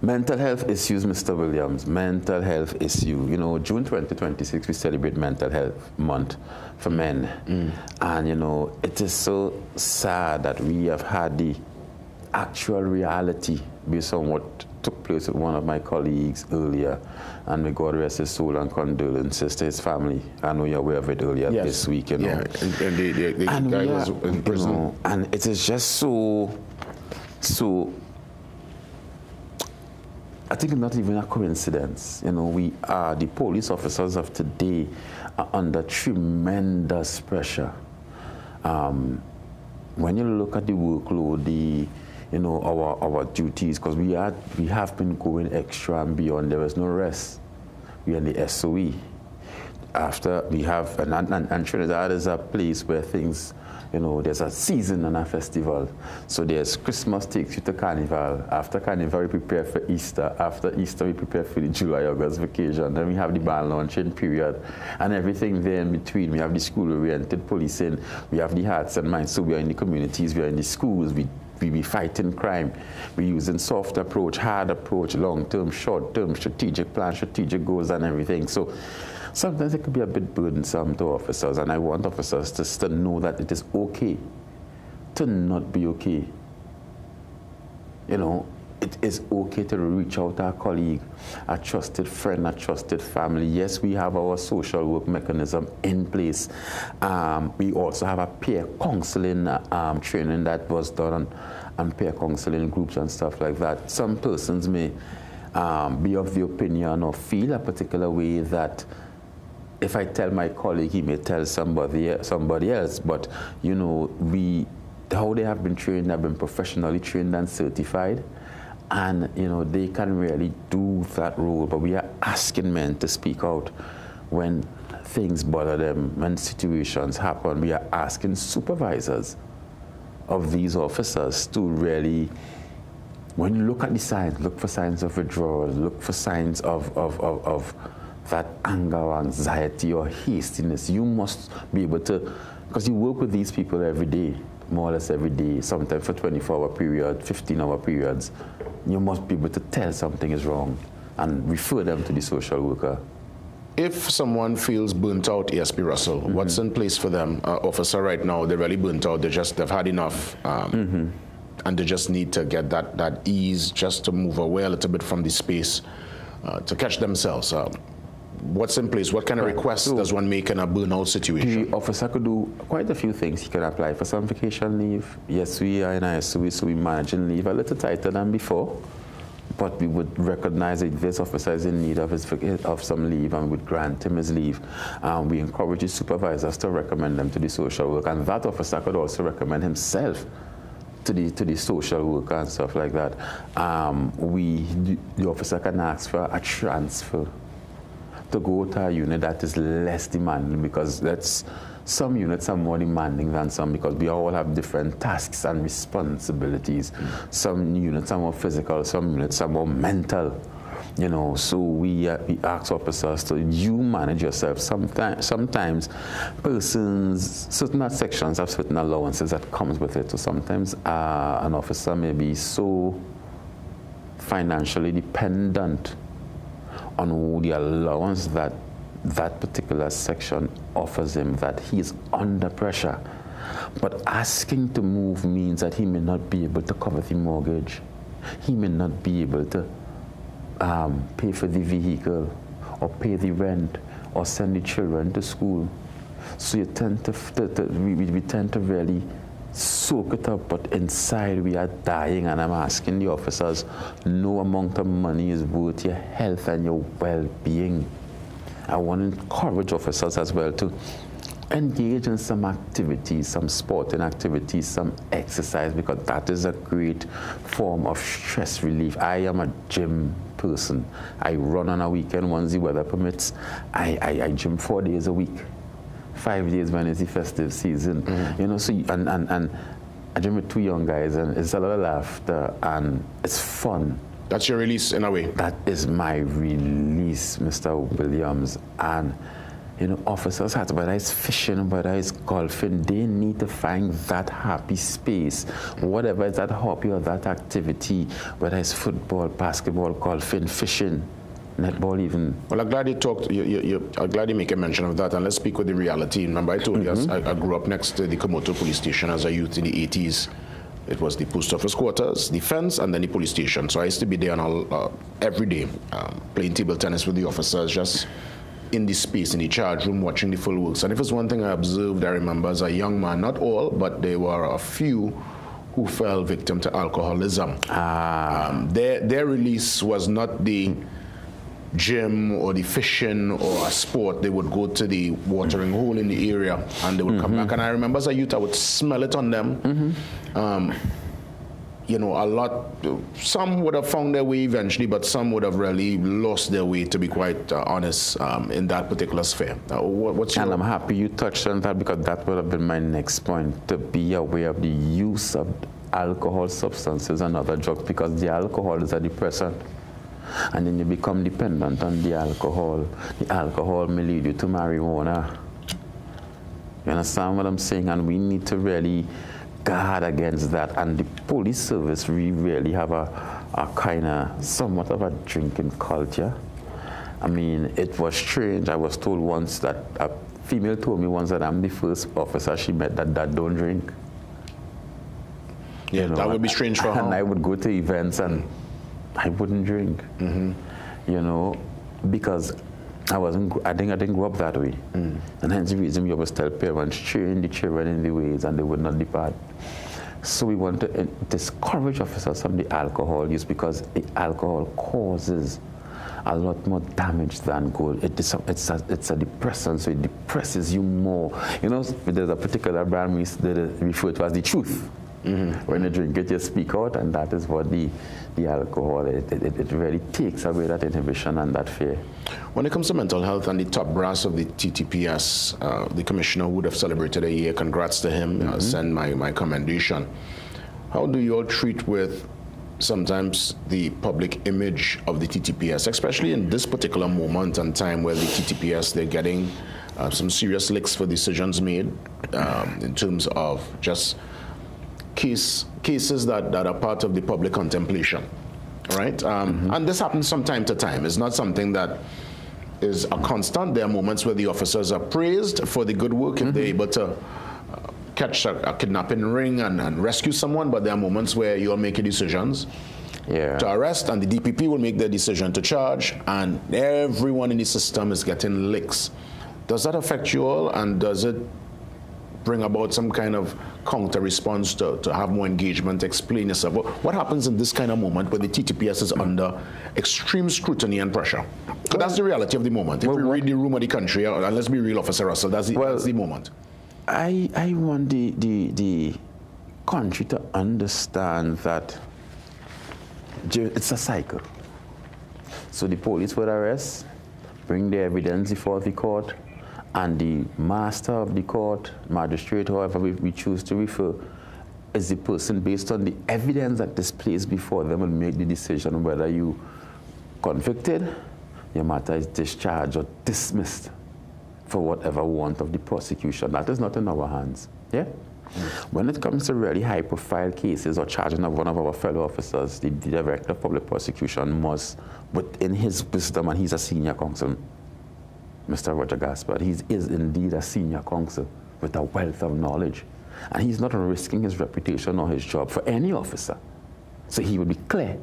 Mental health issues, Mr. Williams, mental health issue. June 2026, we celebrate Mental Health Month for men. And, it is so sad that we have had the actual reality based on what took place with one of my colleagues earlier, and may God rest his soul and condolences to his family. I know you're aware of it earlier this week, Yeah, and the guy was in prison. And it is just so, I think it's not even a coincidence. The police officers of today are under tremendous pressure. When you look at the workload, our duties, because we have been going extra and beyond. There is no rest. We are in the SOE. after we have, and Trinidad is a place where things, you know, there's a season and a festival. So there's Christmas takes you to Carnival. After Carnival, we prepare for Easter. After Easter, we prepare for the July-August vacation. Then we have the band launching period and everything there in between. We have the school-oriented policing. We have the hearts and minds. So we are in the communities, we are in the schools. We be fighting crime. We're using soft approach, hard approach, long-term, short-term, strategic plan, strategic goals and everything. So sometimes it could be a bit burdensome to officers, and I want officers to know that it is okay to not be okay. You know, it is okay to reach out to a colleague, a trusted friend, a trusted family. Yes, we have our social work mechanism in place. We also have a peer counseling training that was done on peer counseling groups and stuff like that. Some persons may be of the opinion or feel a particular way that if I tell my colleague, he may tell somebody else. But, you know, how they have been trained, have been professionally trained and certified. And, you know, they can really do that role. But we are asking men to speak out when things bother them, when situations happen. We are asking supervisors of these officers to really, when you look at the signs, look for signs of withdrawal, look for signs of that anger or anxiety or hastiness. You must be able to, because you work with these people every day, more or less every day, sometimes for 24-hour period, 15-hour periods. You must be able to tell something is wrong and refer them to the social worker. If someone feels burnt out, ESP Russell, what's in place for them? Officer right now, they're really burnt out. They've had enough. And they just need to get that ease, just to move away a little bit from the space, to catch themselves. What's in place? What kind of requests does one make in a burnout situation? The officer could do quite a few things. He can apply for some vacation leave. Yes, we are in ISOE, so we managing leave a little tighter than before. But we would recognize that this officer is in need of some leave, and we would grant him his leave. We encourage his supervisors to recommend them to the social worker, and that officer could also recommend himself to the social worker and stuff like that. The officer can ask for a transfer to go to a unit that is less demanding, because some units are more demanding than some, because we all have different tasks and responsibilities. Some units are more physical, some units are more mental. You know, so we ask officers to manage yourself. Sometimes persons, certain sections have certain allowances that comes with it. So sometimes an officer may be so financially dependent on the allowance that particular section offers him, that he is under pressure. But asking to move means that he may not be able to cover the mortgage. He may not be able to pay for the vehicle, or pay the rent, or send the children to school. So you tend to we tend to really soak it up, but inside we are dying. And I'm asking the officers, no amount of money is worth your health and your well-being. I want to encourage officers as well to engage in some activities, some sporting activities, some exercise, because that is a great form of stress relief. I am a gym person. I run on a weekend once the weather permits. I gym 4 days a week. 5 days when it's the festive season. You know, so and I gym with 2 young guys, and it's a lot of laughter and it's fun. That's your release in a way? That is my release, Mr. Williams. And you know, officers, whether it's fishing, whether it's golfing, they need to find that happy space. Whatever is that hobby or that activity, whether it's football, basketball, golfing, fishing, netball even. Well, I'm glad you talked, I'm glad you make a mention of that, and let's speak with the reality. Remember, I told you, I grew up next to the Komoto police station as a youth in the 80s. It was the post office quarters, the fence, and then the police station. So I used to be there every day, playing table tennis with the officers, just in the space, in the charge room, watching the full works. And if it's one thing I observed, I remember as a young man, not all, but there were a few who fell victim to alcoholism. Their release was not the gym or the fishing or a sport. They would go to the watering hole in the area and they would come back. And I remember as a youth, I would smell it on them. you know, a lot, some would have found their way eventually, but some would have really lost their way, to be quite honest, in that particular sphere. What's your... And I'm happy you touched on that, because that would have been my next point, to be aware of the use of alcohol, substances, and other drugs, because the alcohol is a depressant. And then you become dependent on the alcohol. The alcohol may lead you to marijuana. You understand what I'm saying? And we need to really guard against that. And the police service, we really have a kind of somewhat of a drinking culture. I mean, it was strange. I was told once that a female told me once that I'm the first officer she met that don't drink. Yeah, you know, that would be strange for her. And I would go to events and I wouldn't drink. You know, because I didn't grow up that way. And hence the reason we always tell parents, train the children in the ways and they would not depart. So we want to discourage officers from the alcohol use, because the alcohol causes a lot more damage than good. It's a depressant, so it depresses you more. You know, there's a particular brand we refer to as the truth. When you drink it, you speak out, and that is what the alcohol, it really takes away that inhibition and that fear. When it comes to mental health and the top brass of the TTPS, the commissioner would have celebrated a year. Congrats to him. Send my commendation. How do you all treat with sometimes the public image of the TTPS, especially in this particular moment and time where the TTPS, they're getting some serious licks for decisions made in terms of just cases that are part of the public contemplation, right? And this happens from time to time. It's not something that is a constant. There are moments where the officers are praised for the good work if they're able to catch a kidnapping ring and rescue someone, but there are moments where you'll make your decisions to arrest, and the DPP will make their decision to charge, and everyone in the system is getting licks. Does that affect you all, and does it bring about some kind of counter response to have more engagement? Explain yourself. What happens in this kind of moment where the TTPS is under extreme scrutiny and pressure? But that's the reality of the moment. If we read the room of the country, and let's be real, Officer Russell, that's the moment. I want the country to understand that it's a cycle. So the police would arrest, bring the evidence before the court, and the master of the court, magistrate, however we choose to refer, is the person, based on the evidence that is placed before them, will make the decision whether you convicted, your matter is discharged or dismissed for whatever want of the prosecution. That is not in our hands. Yeah? When it comes to really high-profile cases or charging of one of our fellow officers, the director of public prosecution must, within his wisdom, and he's a senior counsel, Mr. Roger Gaspard, he is indeed a senior counsel with a wealth of knowledge. And he's not risking his reputation or his job for any officer. So he would be clear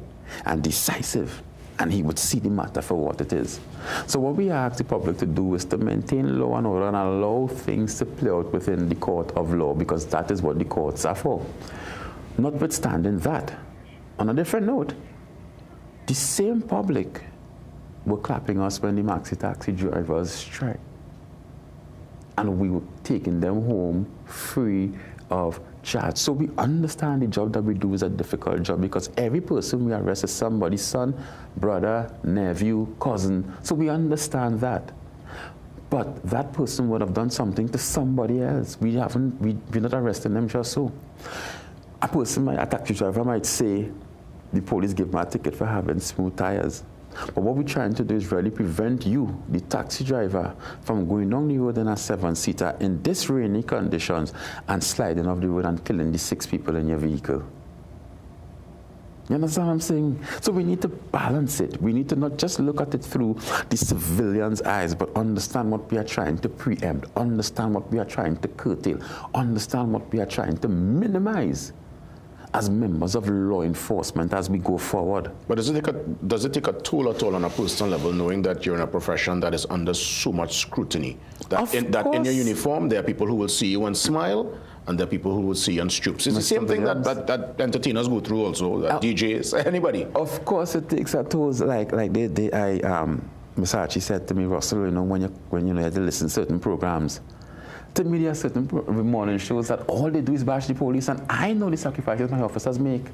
and decisive, and he would see the matter for what it is. So what we ask the public to do is to maintain law and order and allow things to play out within the court of law, because that is what the courts are for. Notwithstanding that, on a different note, the same public were clapping us when the maxi taxi drivers strike. And we were taking them home free of charge. So we understand the job that we do is a difficult job, because every person we arrest is somebody's son, brother, nephew, cousin. So we understand that. But that person would have done something to somebody else. We're not arresting them just so. A taxi driver might say, the police give me a ticket for having smooth tires. But what we're trying to do is really prevent you, the taxi driver, from going down the road in a 7-seater in this rainy conditions and sliding off the road and killing the 6 people in your vehicle. You understand what I'm saying? So we need to balance it. We need to not just look at it through the civilian's eyes, but understand what we are trying to preempt, understand what we are trying to curtail, understand what we are trying to minimize as members of law enforcement as we go forward. But does it take a toll at all on a personal level, knowing that you're in a profession that is under so much scrutiny? That in your uniform, there are people who will see you and smile, and there are people who will see you and stoops. It's the same thing that entertainers go through also, that DJs, anybody. Of course it takes a toll. Ms. Archie said to me, Russell, you know, when you have to listen to certain programs, to me, there are certain morning shows that all they do is bash the police, and I know the sacrifices my officers make.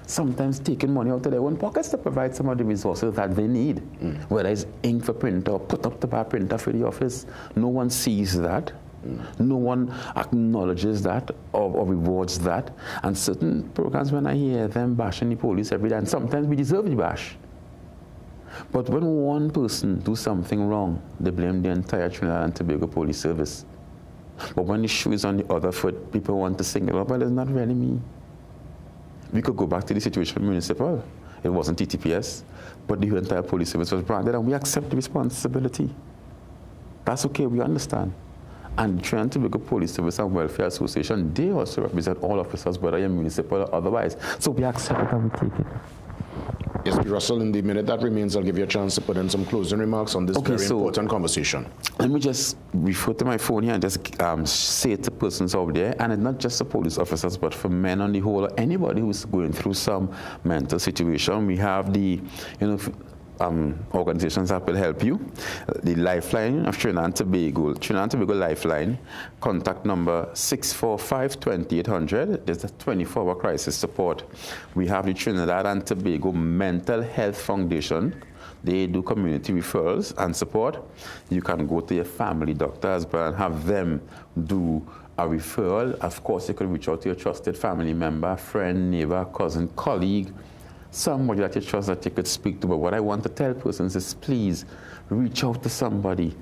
sometimes taking money out of their own pockets to provide some of the resources that they need. Whether it's ink for printer or put up the bar printer for the office. No one sees that. No one acknowledges that or rewards that. And certain programs, when I hear them bashing the police every day, and sometimes we deserve the bash. But when one person does something wrong, they blame the entire Trinidad and Tobago Police Service. But when the shoe is on the other foot, people want to single out, well, it's not really me. We could go back to the situation municipal. It wasn't TTPS, but the entire police service was branded, and we accept the responsibility. That's okay, we understand. And the Trinidad and Tobago Police Service and Welfare Association, they also represent all officers, whether you're municipal or otherwise. So we accept it and we take it. Yes, Russell, in the minute that remains, I'll give you a chance to put in some closing remarks on this very important conversation. Let me just refer to my phone here and just say to persons out there, and it's not just the police officers, but for men on the whole, or anybody who's going through some mental situation. We have the, organizations that will help you. The Lifeline of Trinidad and Tobago, Trinidad and Tobago Lifeline, contact number 645-2800. There's a 24-hour crisis support. We have the Trinidad and Tobago Mental Health Foundation. They do community referrals and support. You can go to your family doctor as well and have them do a referral. Of course, you can reach out to your trusted family member, friend, neighbor, cousin, colleague, somebody that you trust that you could speak to. But what I want to tell persons is, please reach out to somebody.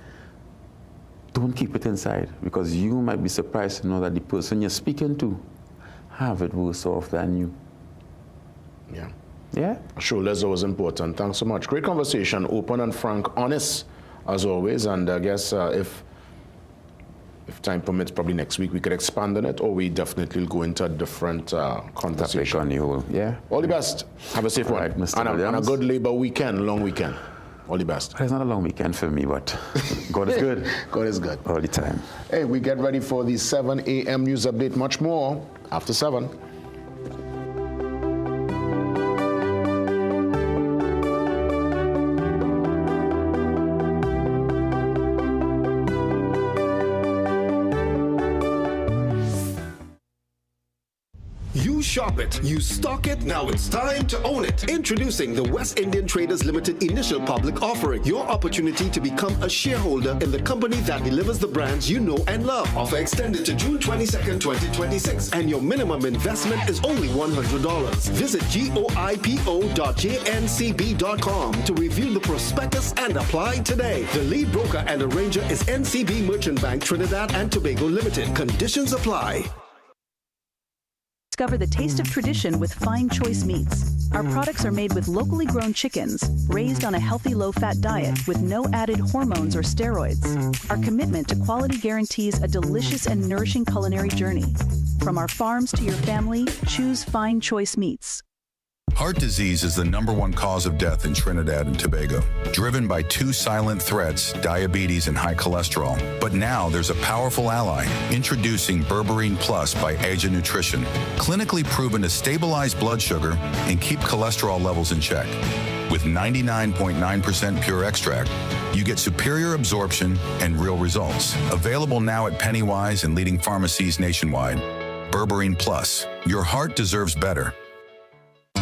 Don't keep it inside, because you might be surprised to know that the person you're speaking to have it worse off than you. Yeah. Yeah? Shoulders always important. Thanks so much. Great conversation, open and frank, honest, as always. And I guess if time permits, probably next week we could expand on it, or we definitely will go into a different conversation. Yeah. All the best. Have a safe one. Right, Mr. And a good Labor weekend, long weekend. All the best. It's not a long weekend for me, but God is good. God is good. All the time. Hey, we get ready for the 7 a.m. news update. Much more after 7. You shop it, you stock it, now it's time to own it. Introducing the West Indian Traders Limited Initial Public Offering, your opportunity to become a shareholder in the company that delivers the brands you know and love. Offer extended to June 22nd, 2026, and your minimum investment is only $100. Visit goipo.jncb.com to review the prospectus and apply today. The lead broker and arranger is NCB Merchant Bank Trinidad and Tobago Limited. Conditions apply. Discover the taste of tradition with Fine Choice Meats. Our products are made with locally grown chickens, raised on a healthy low-fat diet with no added hormones or steroids. Our commitment to quality guarantees a delicious and nourishing culinary journey. From our farms to your family, choose Fine Choice Meats. Heart disease is the #1 cause of death in Trinidad and Tobago, driven by 2 silent threats, diabetes and high cholesterol. But now there's a powerful ally, introducing Berberine Plus by Asia Nutrition, clinically proven to stabilize blood sugar and keep cholesterol levels in check. With 99.9% pure extract, you get superior absorption and real results. Available now at Pennywise and leading pharmacies nationwide. Berberine Plus, your heart deserves better.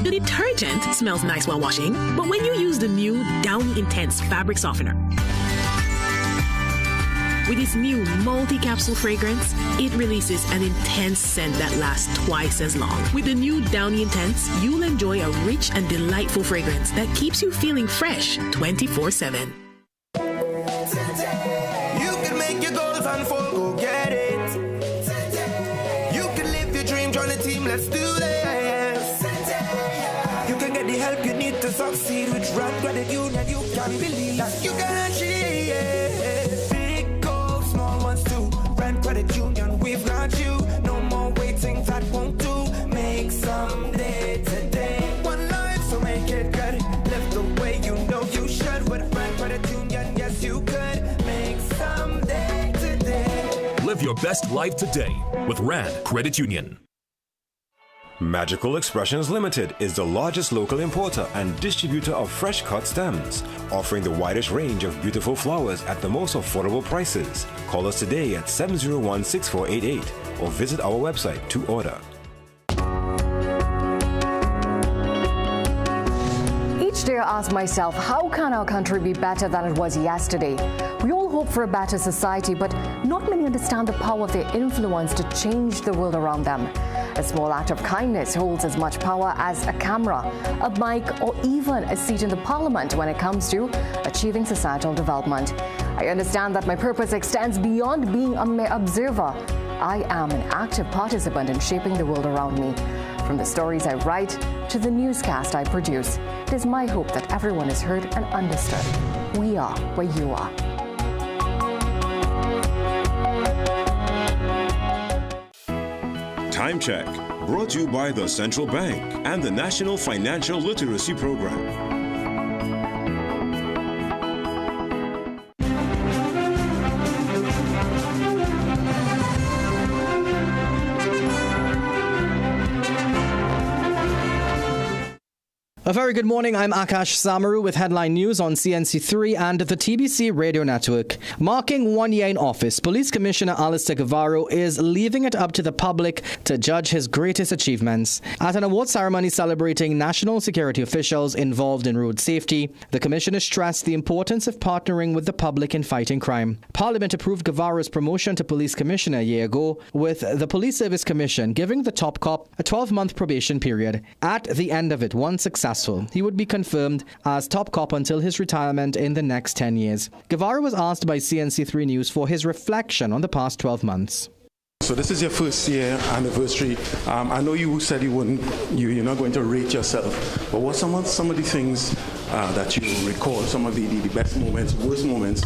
The detergent smells nice while washing, but when you use the new Downy Intense fabric softener, with its new multi-capsule fragrance, it releases an intense scent that lasts twice as long. With the new Downy Intense, you'll enjoy a rich and delightful fragrance that keeps you feeling fresh 24/7. You can make your goals unfold, go get it. You can live your dream, join the team, let's do this. Help you need to succeed with Rand Credit Union. You can believe that you can achieve. Big goals, small ones too. Rand Credit Union, we've got you. No more waiting, that won't do. Make someday today. One life, so make it good. Live the way you know you should. With Rand Credit Union, yes you could. Make someday today. Live your best life today with Rand Credit Union. Magical Expressions Limited is the largest local importer and distributor of fresh cut stems, offering the widest range of beautiful flowers at the most affordable prices. Call us today at 701-6488 or visit our website to order. day, I asked myself, how can our country be better than it was yesterday? We all hope for a better society, but not many understand the power of their influence to change the world around them. A small act of kindness holds as much power as a camera, a mic, or even a seat in the parliament when it comes to achieving societal development. I understand that my purpose extends beyond being a mere observer. I am an active participant in shaping the world around me. From the stories I write to the newscast I produce, it is my hope that everyone is heard and understood. We are where you are. Time Check, brought to you by the Central Bank and the National Financial Literacy Program. A very good morning. I'm Akash Samaru with headline news on CNC3 and the TBC radio network. Marking 1 year in office, Police Commissioner Alistair Guevara is leaving it up to the public to judge his greatest achievements. At an award ceremony celebrating national security officials involved in road safety, the Commissioner stressed the importance of partnering with the public in fighting crime. Parliament approved Guevara's promotion to Police Commissioner a year ago, with the Police Service Commission giving the top cop a 12-month probation period. At the end of it, once successful, he would be confirmed as top cop until his retirement in the next 10 years. Guevara was asked by CNC3 News for his reflection on the past 12 months. So this is your first year anniversary. I know you said you're not going to rate yourself, but what some of the things that you recall, some of the best moments, worst moments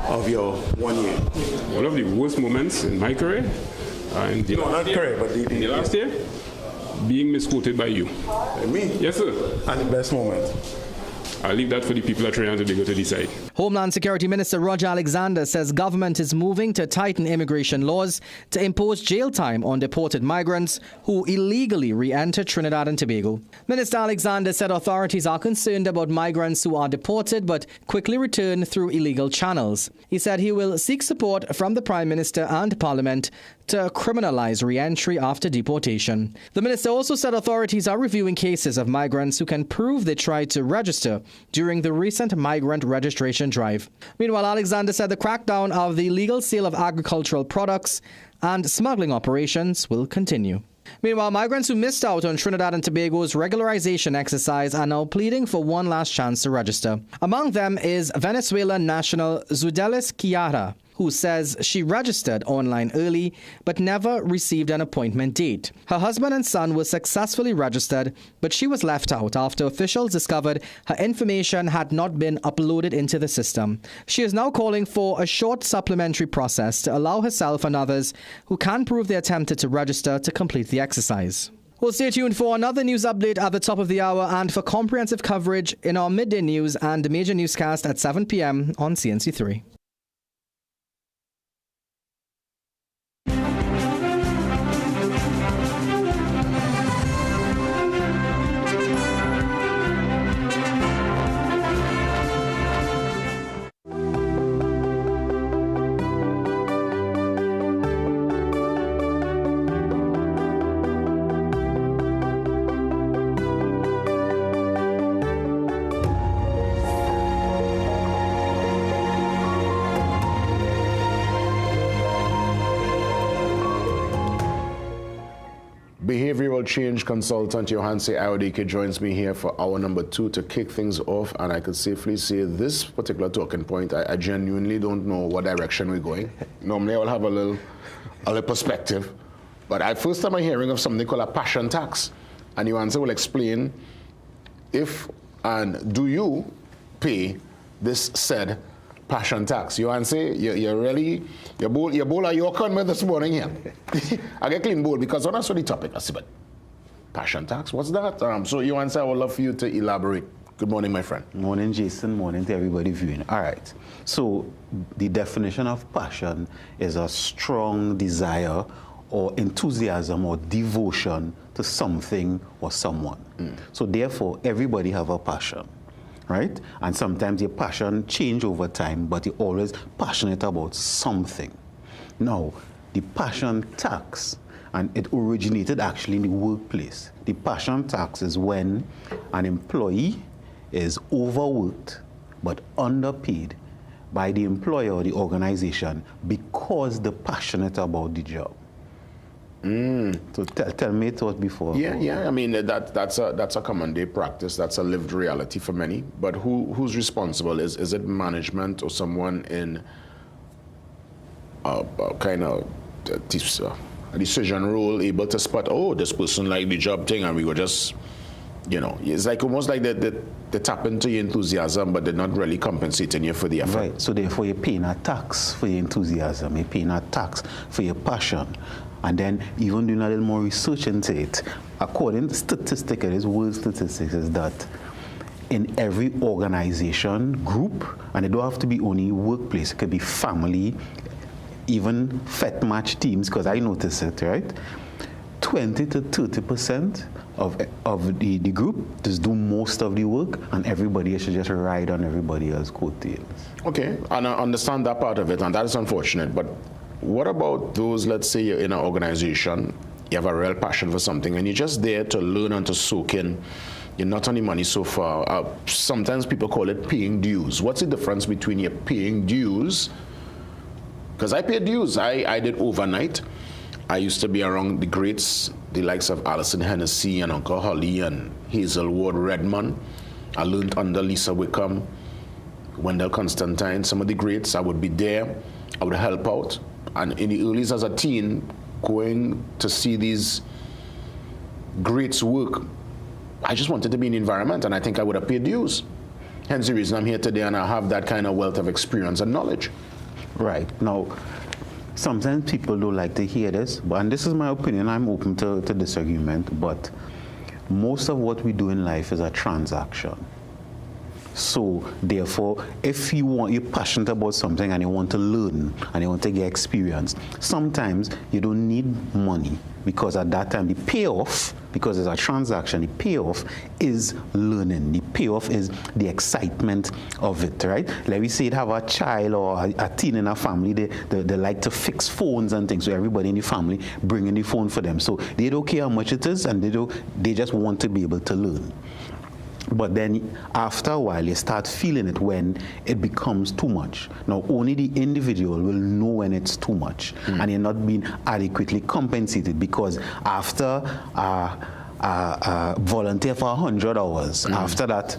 of your 1 year? One of the worst moments in my career, in the last year, being misquoted by you. Me? Yes, sir. And the best moment? I'll leave that for the people at Trinidad and Tobago to decide. Homeland Security Minister Roger Alexander says government is moving to tighten immigration laws to impose jail time on deported migrants who illegally re-enter Trinidad and Tobago. Minister Alexander said authorities are concerned about migrants who are deported but quickly return through illegal channels. He said he will seek support from the Prime Minister and Parliament to criminalize re-entry after deportation. The minister also said authorities are reviewing cases of migrants who can prove they tried to register during the recent migrant registration drive. Meanwhile, Alexander said the crackdown of the illegal sale of agricultural products and smuggling operations will continue. Meanwhile, migrants who missed out on Trinidad and Tobago's regularization exercise are now pleading for one last chance to register. Among them is Venezuelan national Zudelis Chiara, who says she registered online early but never received an appointment date. Her husband and son were successfully registered, but she was left out after officials discovered her information had not been uploaded into the system. She is now calling for a short supplementary process to allow herself and others who can prove they attempted to register to complete the exercise. Well, stay tuned for another news update at the top of the hour and for comprehensive coverage in our midday news and major newscast at 7 p.m. on CNC3. Behavioral change consultant Johanse Aodike joins me here for hour number 2 to kick things off, and I could safely say this particular talking point, I genuinely don't know what direction we're going. Normally I will have a little perspective, but first time I'm hearing of something called a passion tax, and Johanse will explain if and do you pay this said passion tax. Johanse, your bowl are your con this morning here. I get clean bowl because when I saw the topic, I said, but passion tax, what's that? So Johanse, I would love for you to elaborate. Good morning, my friend. Morning, Jason. Morning to everybody viewing. All right. So the definition of passion is a strong desire or enthusiasm or devotion to something or someone. So therefore, everybody have a passion. Right? And sometimes your passion change over time, but you're always passionate about something. Now, the passion tax, and it originated actually in the workplace. The passion tax is when an employee is overworked but underpaid by the employer or the organization because they're passionate about the job. So tell me your thoughts before. Yeah. I mean, that's a common day practice. That's a lived reality for many. But who's responsible? Is it management or someone in a kind of a decision role able to spot, oh, this person like the job thing, and we go just, it's like almost like they tap into your enthusiasm, but they're not really compensating you for the effort. Right. So therefore, you're paying a tax for your enthusiasm. You're paying a tax for your passion. And then even doing a little more research into it, according to statistics, it is world statistics, is that in every organization, group, and it don't have to be only workplace, it could be family, even fet match teams, because I notice it, right? 20 to 30% of the group just do most of the work, and everybody should just ride on everybody else's coattails. Okay, and I understand that part of it, and that is unfortunate, but what about those, let's say you're in an organization, you have a real passion for something, and you're just there to learn and to soak in. You're not on the money so far. Sometimes people call it paying dues. What's the difference between your paying dues? Because I paid dues. I did overnight. I used to be around the greats, the likes of Alison Hennessy and Uncle Holly and Hazelwood Redmond. I learned under Lisa Wickham, Wendell Constantine, some of the greats. I would be there. I would help out. And in the early as a teen, going to see these greats work, I just wanted to be in the environment, and I think I would have paid dues. Hence the reason I'm here today, and I have that kind of wealth of experience and knowledge. Right. Now, sometimes people don't like to hear this, and this is my opinion. I'm open to disagreement, but most of what we do in life is a transaction. So therefore, if you're passionate about something and you want to learn and you want to get experience, sometimes you don't need money, because at that time the payoff, because it's a transaction, the payoff is learning. The payoff is the excitement of it, right? Like we say, have a child or a teen in a family, they like to fix phones and things, so everybody in the family bringing the phone for them. So they don't care how much it is, and they just want to be able to learn. But then after a while, you start feeling it when it becomes too much. Now, only the individual will know when it's too much, and you're not being adequately compensated, because after volunteer for 100 hours, after that,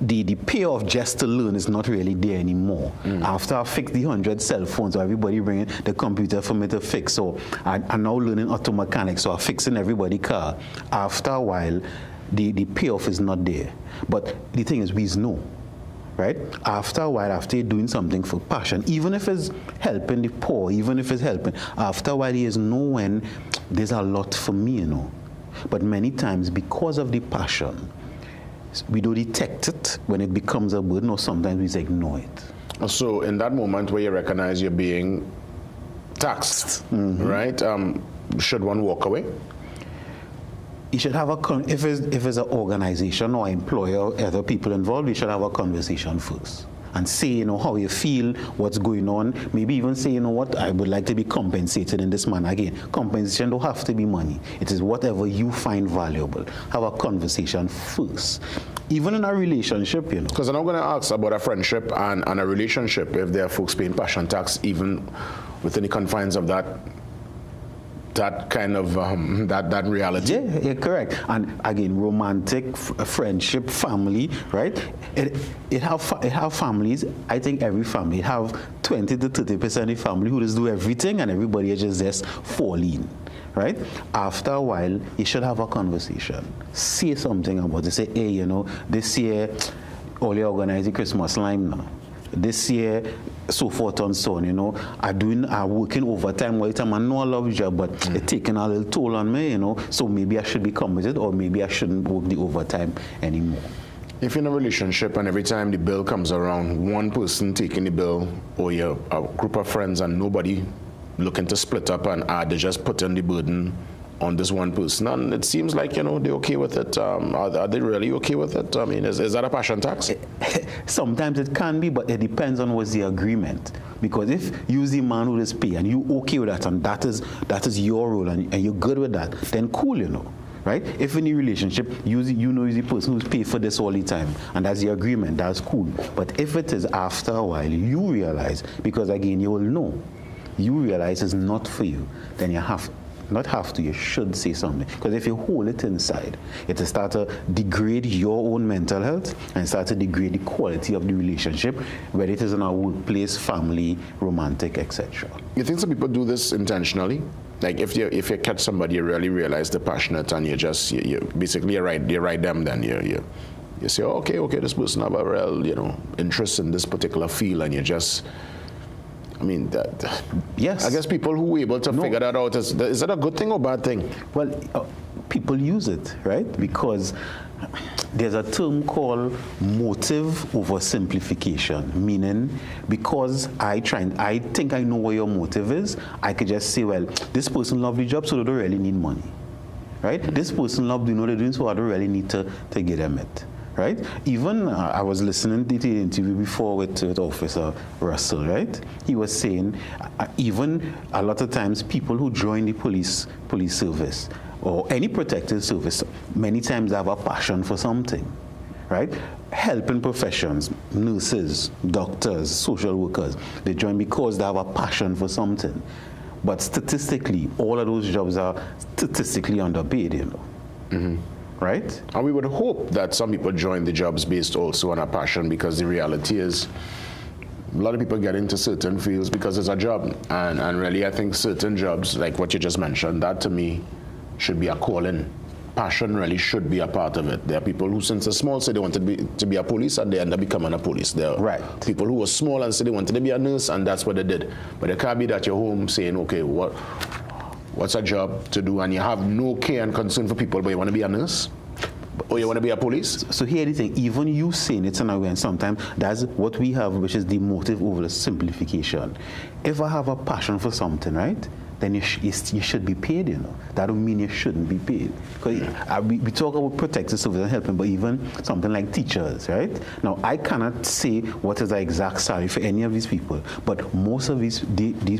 the payoff just to learn is not really there anymore. After I fix the 100 cell phones, so everybody bringing the computer for me to fix, so I'm now learning auto mechanics, so I'm fixing everybody's car. After a while, the payoff is not there. But the thing is, we know, right? After a while, after you're doing something for passion, even if it's helping the poor, even if it's helping, after a while, there's no when there's a lot for me, But many times, because of the passion, we don't detect it when it becomes a burden, or sometimes we just ignore it. So in that moment where you recognize you're being taxed, right? Should one walk away? You should have if it's an organization or employer or other people involved, you should have a conversation first and say, how you feel, what's going on. Maybe even say, what, I would like to be compensated in this manner. Again, compensation don't have to be money. It is whatever you find valuable. Have a conversation first. Even in a relationship, Because I'm not going to ask about a friendship and a relationship if there are folks paying passion tax, even within the confines of that kind of that reality. Yeah, you're correct. And again, romantic, friendship, family, right? It have families. I think every family have 20 to 30% of family who just do everything, and everybody just fall in, right? After a while, you should have a conversation. Say something about it. Say, hey, this year, all you organize the Christmas line now. This year, so forth and so on, I'm working overtime all the time. I know I love the job, but it's taking a little toll on me, so maybe I should be committed, or maybe I shouldn't work the overtime anymore. If you're in a relationship and every time the bill comes around, one person taking the bill, or you're a group of friends and nobody looking to split up, and they just put in the burden on this one person, and it seems like they're okay with it. Are they really okay with it? I mean, is that a passion tax? Sometimes it can be, but it depends on what's the agreement. Because if you're the man who is pay and you okay with that, and that is your role, and you're good with that, then cool, right? If in a relationship, you know you're the person who's paid for this all the time, and that's the agreement, that's cool. But if it is after a while, you realize, because again, you will know, you realize it's not for you, then you you should say something. Because if you hold it inside, it will start to degrade your own mental health and start to degrade the quality of the relationship, whether it is in our workplace, family, romantic, etc. You think some people do this intentionally? Like if you catch somebody, you really realize they're passionate, and you basically write them, then you say, oh, okay, this person have a real interest in this particular field, and you just. I mean, yes. I guess people who are able to figure that out, is that a good thing or bad thing? Well, people use it, right? Because there's a term called motive oversimplification, meaning because I think I know what your motive is, I could just say, well, this person loves the job, so they don't really need money, right? This person loves doing what they're doing, so I don't really need to get them it. Right? Even I was listening to the interview before with Officer Russell, right? He was saying even a lot of times people who join the police service or any protective service, many times have a passion for something, right? Helping professions, nurses, doctors, social workers, they join because they have a passion for something. But statistically, all of those jobs are statistically underpaid, Mm-hmm. Right? And we would hope that some people join the jobs based also on a passion, because the reality is a lot of people get into certain fields because it's a job. And really, I think certain jobs, like what you just mentioned, that to me should be a calling. Passion really should be a part of it. There are people who, since they're small, say they wanted to be a police, and they end up becoming a police. There are people who were small and say they wanted to be a nurse, and that's what they did. But it can't be that you're home saying, okay, what's a job to do, and you have no care and concern for people, but you want to be a nurse? Or you want to be a police? So here the thing, even you saying it's in a way, and sometimes that's what we have, which is the motive over the simplification. If I have a passion for something, right, then you should be paid, That don't mean you shouldn't be paid. Because we talk about protective service and helping, but even something like teachers, right? Now, I cannot say what is the exact salary for any of these people, but most of these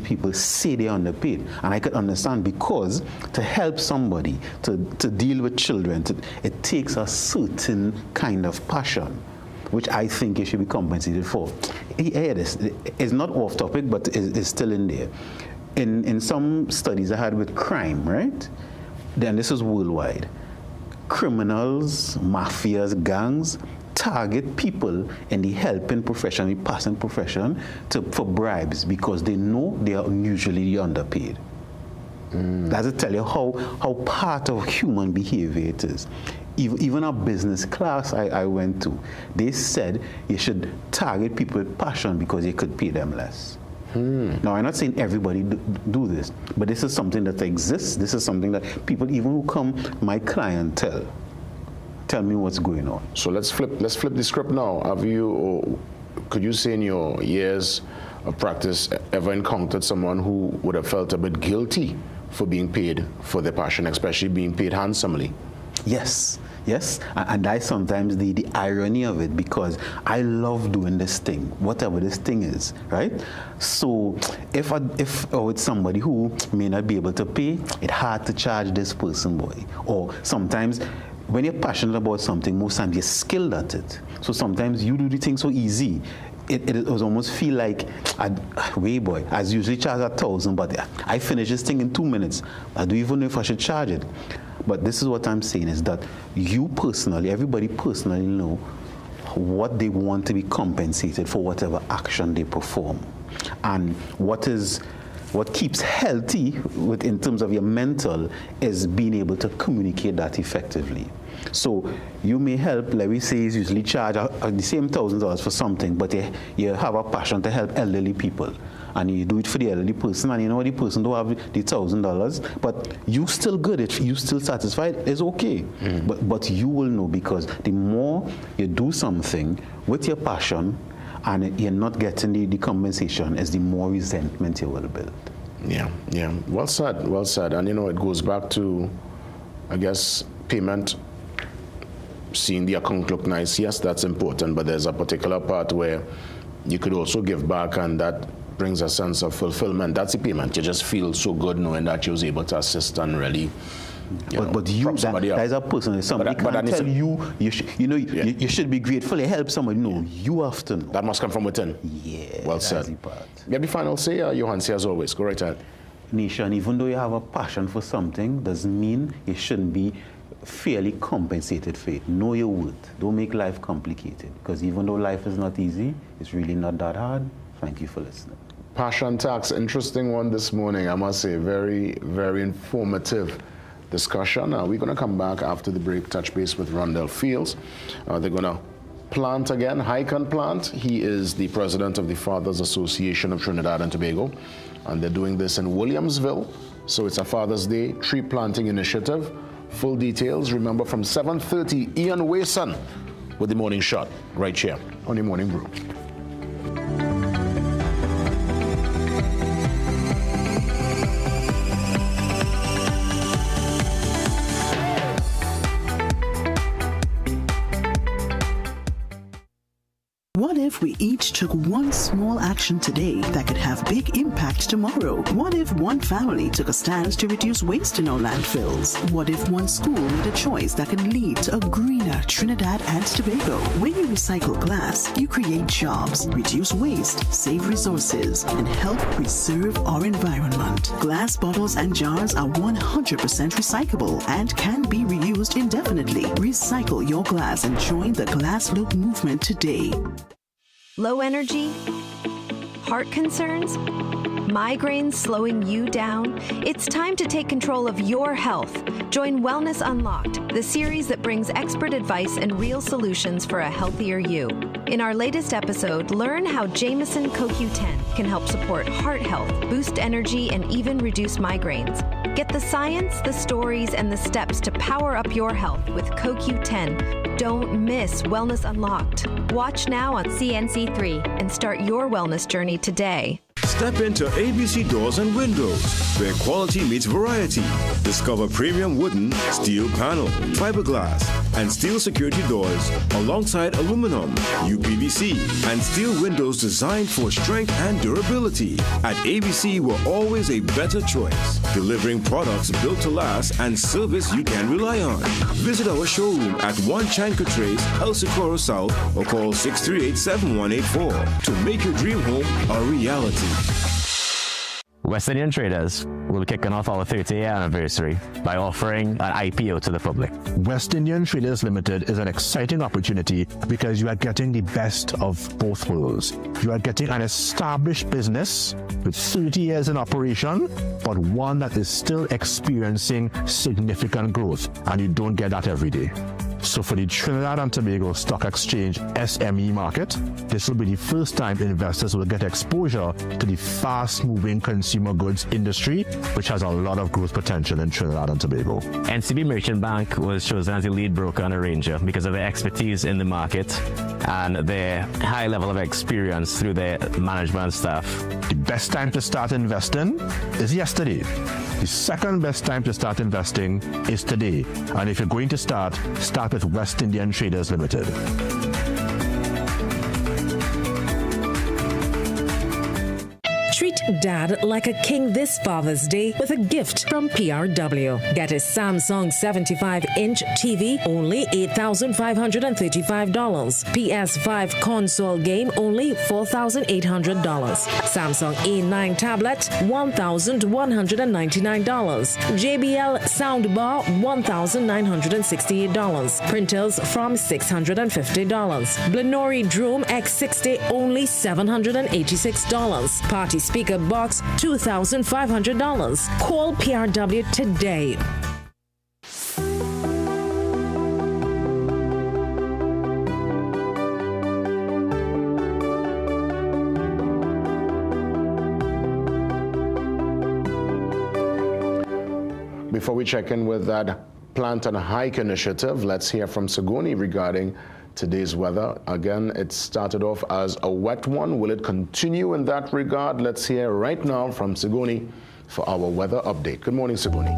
people say they're underpaid. And I can understand, because to help somebody, to deal with children, it takes a certain kind of passion, which I think you should be compensated for. Hear this. It's not off topic, but it's still in there. In some studies I had with crime, right? Then this is worldwide. Criminals, mafias, gangs target people in the helping profession, the passing profession, for bribes, because they know they are usually underpaid. That's to tell you how part of human behavior it is. Even a business class I went to, they said you should target people with passion because you could pay them less. Now, I'm not saying everybody do this, but this is something that exists. This is something that people, even who come, my clientele, tell me what's going on. So let's flip the script now. Could you say in your years of practice ever encountered someone who would have felt a bit guilty for being paid for their passion, especially being paid handsomely? Yes, and that's sometimes the irony of it, because I love doing this thing, whatever this thing is, right? So if it's somebody who may not be able to pay, it's hard to charge this person, boy. Or sometimes when you're passionate about something, most times you're skilled at it. So sometimes you do the thing so easy. It was almost feel like, I usually charge 1,000, but I finish this thing in 2 minutes. I don't even know if I should charge it. But this is what I'm saying, is that you personally, everybody personally know what they want to be compensated for whatever action they perform. And what keeps healthy in terms of your mental is being able to communicate that effectively. So you may help, like we say, is usually charge the same $1,000 for something, but you have a passion to help elderly people. And you do it for the elderly person, and you know the person don't have the $1,000, but you still good, if you still satisfied, it's okay. But you will know, because the more you do something with your passion and you're not getting the compensation, is the more resentment you will build. Yeah. Well said. And it goes back to, I guess, payment. Seeing the account look nice, yes, that's important, but there's a particular part where you could also give back, and that brings a sense of fulfillment. That's the payment. You just feel so good knowing that you was able to assist and really But you, that is a person. Somebody can't tell you should be grateful. Help somebody. No, you have to know. That must come from within. Yeah. Well said. Maybe final say, Johansi, as always. Go right ahead. Nation, even though you have a passion for something, doesn't mean you shouldn't be fairly compensated for it. Know your worth. Don't make life complicated. Because even though life is not easy, it's really not that hard. Thank you for listening. Passion tax, interesting one this morning. I must say, very, very informative discussion. We're going to come back after the break, touch base with Rondell Fields. They're going to plant again, hike and plant. He is the president of the Fathers Association of Trinidad and Tobago, and they're doing this in Williamsville. So it's a Father's Day tree planting initiative. Full details, remember, from 7:30, Ian Wason with the morning shot right here on the Morning Brew. What if we each took one small action today that could have big impact tomorrow? What if one family took a stance to reduce waste in our landfills? What if one school made a choice that could lead to a greener Trinidad and Tobago? When you recycle glass, you create jobs, reduce waste, save resources, and help preserve our environment. Glass bottles and jars are 100% recyclable and can be reused indefinitely. Recycle your glass and join the Glass Loop movement today. Low energy? Heart concerns? Migraines slowing you down? It's time to take control of your health. Join Wellness Unlocked, the series that brings expert advice and real solutions for a healthier you. In our latest episode, learn how Jameson CoQ10 can help support heart health, boost energy, and even reduce migraines. Get the science, the stories, and the steps to power up your health with CoQ10. Don't miss Wellness Unlocked. Watch now on CNC3 and start your wellness journey today. Step into ABC Doors and Windows, where quality meets variety. Discover premium wooden, steel panel, fiberglass, and steel security doors alongside aluminum, UPVC, and steel windows designed for strength and durability. At ABC, we're always a better choice, delivering products built to last and service you can rely on. Visit our showroom at 1 Chanka Trace, El Socorro South, or call 638-7184 to make your dream home a reality. West Indian Traders will be kicking off our 30th anniversary by offering an IPO to the public. West Indian Traders Limited is an exciting opportunity because you are getting the best of both worlds. You are getting an established business with 30 years in operation, but one that is still experiencing significant growth, and you don't get that every day. So for the Trinidad and Tobago Stock Exchange SME market, this will be the first time investors will get exposure to the fast-moving consumer goods industry, which has a lot of growth potential in Trinidad and Tobago. NCB Merchant Bank was chosen as the lead broker and arranger because of their expertise in the market and their high level of experience through their management staff. The best time to start investing is yesterday. The second best time to start investing is today. And if you're going to start with West Indian Traders Limited. Treat Dad like a king this Father's Day with a gift from PRW. Get a Samsung 75-inch TV, only $8,535. PS5 console game, only $4,800. Samsung A9 tablet, $1,199. JBL soundbar, $1,968. Printers from $650. Blenori Drome X60, only $786. Party speaker box, $2,500. Call PRW today. Before we check in with that plant and hike initiative, let's hear from Sagoni regarding today's weather. Again, it started off as a wet one. Will it continue in that regard? Let's hear right now from Sagoni for our weather update. Good morning, Sagoni.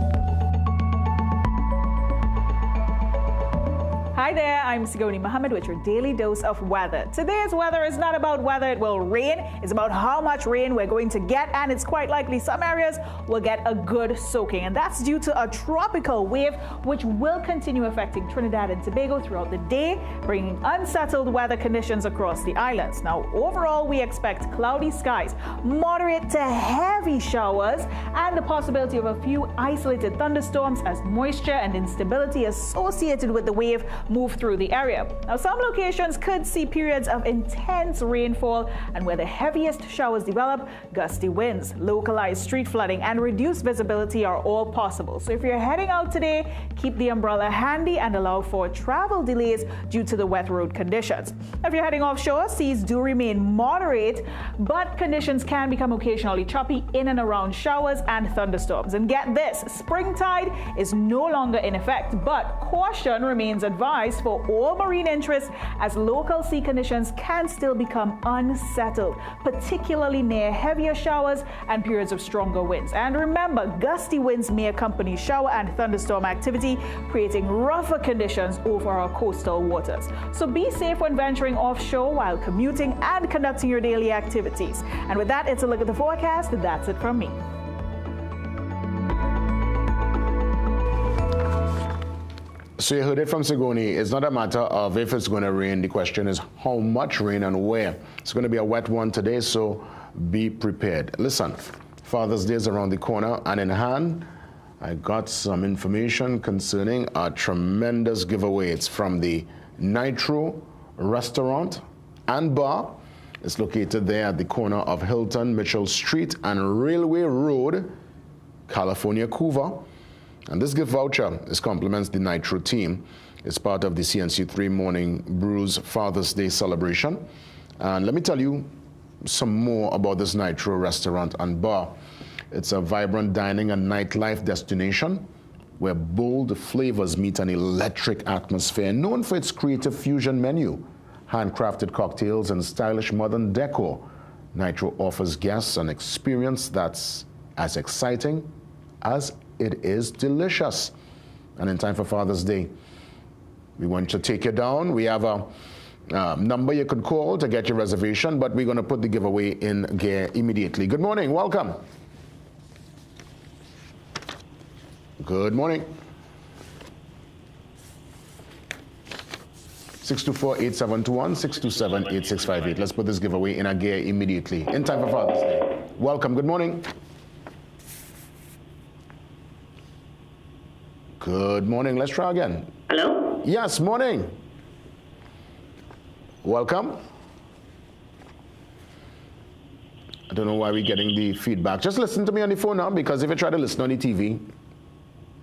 Hi, Hi there, I'm Sigoni Mohammed with your daily dose of weather. Today's weather is not about whether it will rain, it's about how much rain we're going to get, and it's quite likely some areas will get a good soaking. And that's due to a tropical wave which will continue affecting Trinidad and Tobago throughout the day, bringing unsettled weather conditions across the islands. Now, overall, we expect cloudy skies, moderate to heavy showers, and the possibility of a few isolated thunderstorms as moisture and instability associated with the wave move through the area. Now, some locations could see periods of intense rainfall, and where the heaviest showers develop, gusty winds, localized street flooding, and reduced visibility are all possible. So if you're heading out today, keep the umbrella handy and allow for travel delays due to the wet road conditions. If you're heading offshore, seas do remain moderate, but conditions can become occasionally choppy in and around showers and thunderstorms. And get this, spring tide is no longer in effect, but caution remains advised for all marine interests as local sea conditions can still become unsettled, particularly near heavier showers and periods of stronger winds. And remember, gusty winds may accompany shower and thunderstorm activity, creating rougher conditions over our coastal waters. So be safe when venturing offshore while commuting and conducting your daily activities. And with that, it's a look at the forecast. That's it from me. So you heard it from Sigoni. It's not a matter of if it's going to rain. The question is how much rain and where. It's going to be a wet one today, so be prepared. Listen, Father's Day is around the corner, and in hand, I got some information concerning a tremendous giveaway. It's from the Nitro Restaurant and Bar. It's located there at the corner of Hilton, Mitchell Street, and Railway Road, California, Couva. And this gift voucher complements the Nitro team. It's part of the CNC3 Morning Brew's Father's Day celebration. And let me tell you some more about this Nitro Restaurant and Bar. It's a vibrant dining and nightlife destination where bold flavors meet an electric atmosphere, known for its creative fusion menu, handcrafted cocktails, and stylish modern decor. Nitro offers guests an experience that's as exciting as it is delicious. And in time for Father's Day, we want to take you down. We have a number you could call to get your reservation, but we're going to put the giveaway in gear immediately. Good morning. Welcome. Good morning. 624-8721, 627-8658. Let's put this giveaway in a gear immediately. In time for Father's Day. Welcome. Good morning. Good morning. Let's try again. Hello? Yes, morning. Welcome. I don't know why we're getting the feedback. Just listen to me on the phone now, because if you try to listen on the TV,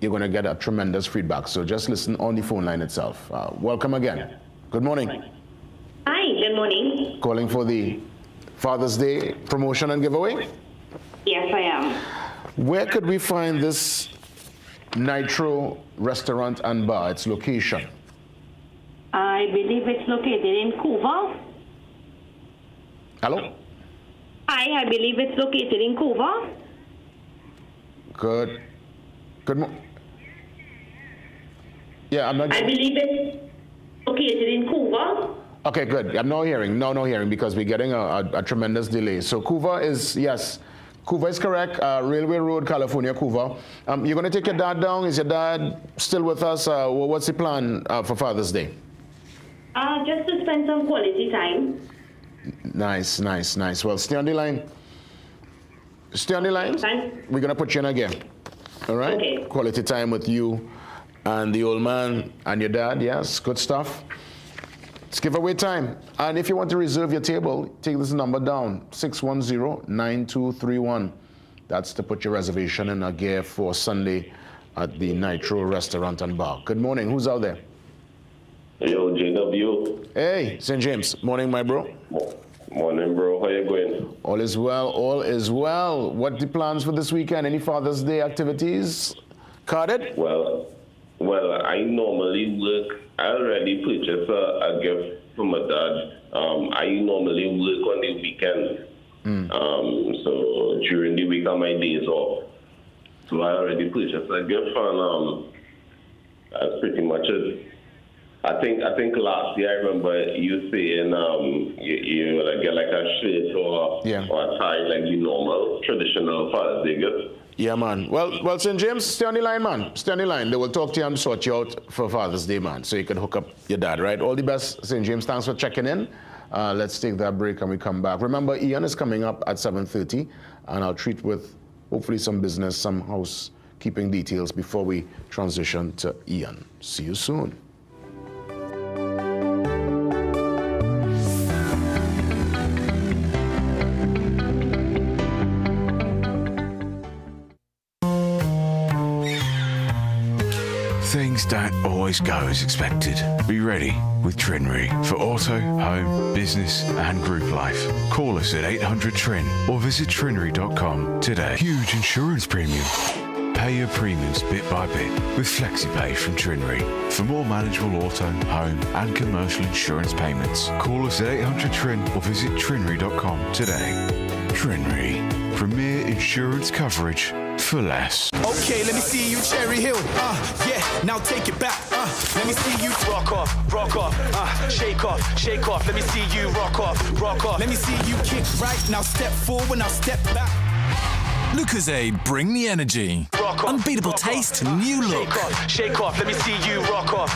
you're going to get a tremendous feedback. So just listen on the phone line itself. Welcome again. Good morning. Hi, good morning. Calling for the Father's Day promotion and giveaway? Yes, I am. Where could we find this Nitro Restaurant and Bar, its location? I believe it's located in Couva. Hello? I believe it's located in Couva. Good. Good morning. Yeah, I'm not. I believe it's located in Couva. Okay, good. I'm not hearing. No hearing, because we're getting a tremendous delay. So Couva is, yes. Couva is correct. Railway Road, California, Couva. You're going to take your dad down. Is your dad still with us? What's the plan for Father's Day? Just to spend some quality time. Nice. Well, stay on the line. Stay on the line. We're going to put you in again. All right? Okay. Quality time with you and the old man and your dad. Yes, good stuff. It's giveaway time. And if you want to reserve your table, take this number down, 610-9231. That's to put your reservation in a gear for Sunday at the Nitro Restaurant and Bar. Good morning. Who's out there? Yo, JW. Hey, St. James. Morning, my bro. Morning, bro. How you going? All is well. All is well. What the plans for this weekend? Any Father's Day activities? Carded? Well, I normally work. I already purchased a gift for my dad. I normally work on the weekend. So during the week on my days off. So I already purchased a gift, and that's pretty much it. I think last year I remember you saying you like get like a shirt or a tie like the normal traditional Father's Day gift. Yeah, man. Well, St. James, stay on the line, man. Stay on the line. They will talk to you and sort you out for Father's Day, man, so you can hook up your dad, right? All the best, St. James. Thanks for checking in. Let's take that break and we come back. Remember, Ian is coming up at 7:30, and I'll treat with hopefully some business, some housekeeping details before we transition to Ian. See you soon. Things don't always go as expected. Be ready with Trinry for auto, home, business and group life. Call us at 800-TRIN or visit trinry.com today. Huge insurance premium. Pay your premiums bit by bit with FlexiPay from Trinry. For more manageable auto, home and commercial insurance payments, call us at 800-TRIN or visit trinry.com today. Trinry. Premier insurance coverage for less. Okay, let me see you Cherry Hill. Yeah, now take it back. Let me see you rock off, shake off. Let me see you rock off. Let me see you kick right. Now step forward, now step back. Lucozade, bring the energy. Unbeatable taste, new look. Shake off. Let me see you rock off.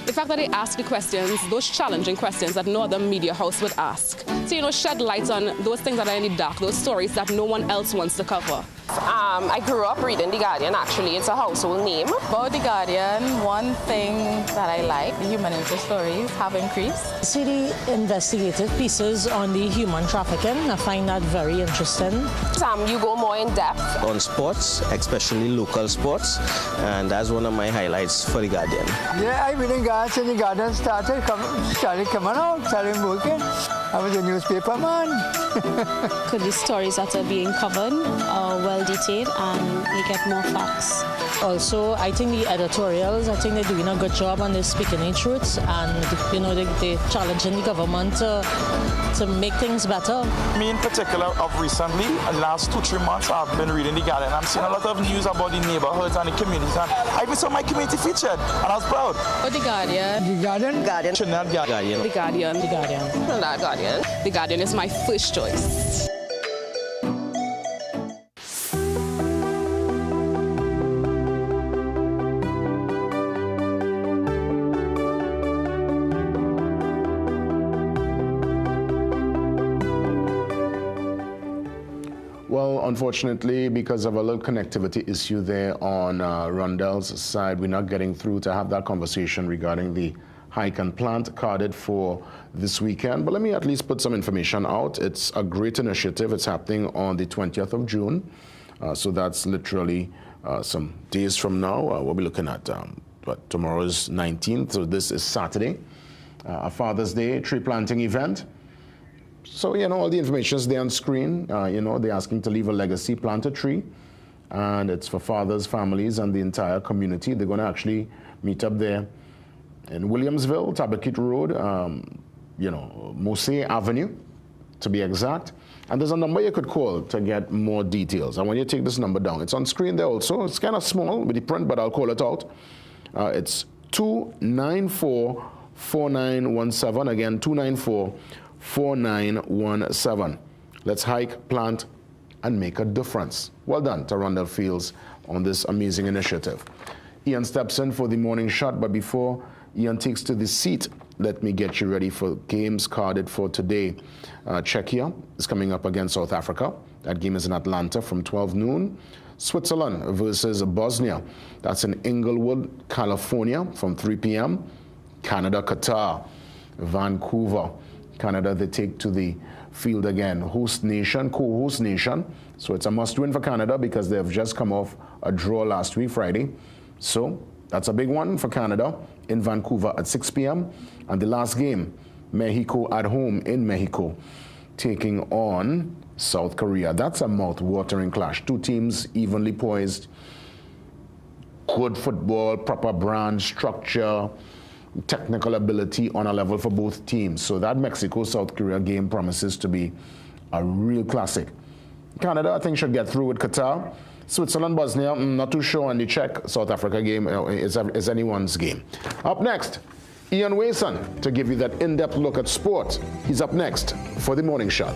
The fact that they ask the questions, those challenging questions that no other media house would ask. So, shed light on those things that are in the dark, those stories that no one else wants to cover. I grew up reading The Guardian, actually. It's a household name. About The Guardian, one thing that I like, the human interest stories have increased. See the investigative pieces on the human trafficking. I find that very interesting. You go more in depth. On sports, especially local sports, and that's one of my highlights for The Guardian. Yeah, I've been in Ghats and The Guardian started coming out, started working. I was a newspaper man. Could the stories that are being covered are well detailed and you get more facts. Also, I think the editorials, I think they're doing a good job on this speaking the truth, and they're challenging the government to make things better. Me in particular, of recently, the last 2-3 months, I've been reading The Guardian. I'm seeing a lot of news about the neighborhoods and the communities, and I even saw my community featured, and I was proud. Oh, The Guardian. The Guardian? Guardian. Trinidad Guardian. The Guardian. The Guardian. Trinidad Guardian. The Guardian is my first choice. Well, unfortunately, because of a little connectivity issue there on Rondell's side, we're not getting through to have that conversation regarding the hike and plant carded for this weekend. But let me at least put some information out. It's a great initiative. It's happening on the 20th of June. So that's literally some days from now. We'll be looking at tomorrow is 19th, so this is Saturday. A Father's Day tree planting event. So, all the information is there on screen. They're asking to leave a legacy, plant a tree. And it's for fathers, families, and the entire community. They're going to actually meet up there in Williamsville, Tabakit Road, Mose Avenue, to be exact. And there's a number you could call to get more details. And when you take this number down, it's on screen there also. It's kind of small with the print, but I'll call it out. It's 294-4917. Again, 294-4917. Let's hike, plant, and make a difference. Well done to Rondell Fields on this amazing initiative. Ian steps in for the morning shot, but before Ian takes to the seat, let me get you ready for games carded for today. Czechia is coming up against South Africa. That game is in Atlanta from 12 noon. Switzerland versus Bosnia. That's in Inglewood, California from 3 p.m. Canada, Qatar, Vancouver. Canada, they take to the field again. Host nation, co-host nation. So it's a must-win for Canada because they've just come off a draw last week, Friday. So that's a big one for Canada in Vancouver at 6 p.m. And the last game, Mexico at home in Mexico, taking on South Korea. That's a mouth-watering clash. Two teams evenly poised. Good football, proper brand, structure, technical ability on a level for both teams. So that Mexico-South Korea game promises to be a real classic. Canada, I think, should get through with Qatar. Switzerland, Bosnia, not too sure on the Czech South Africa game is anyone's game. Up next, Ian Wason to give you that in-depth look at sport. He's up next for the Morning Shot.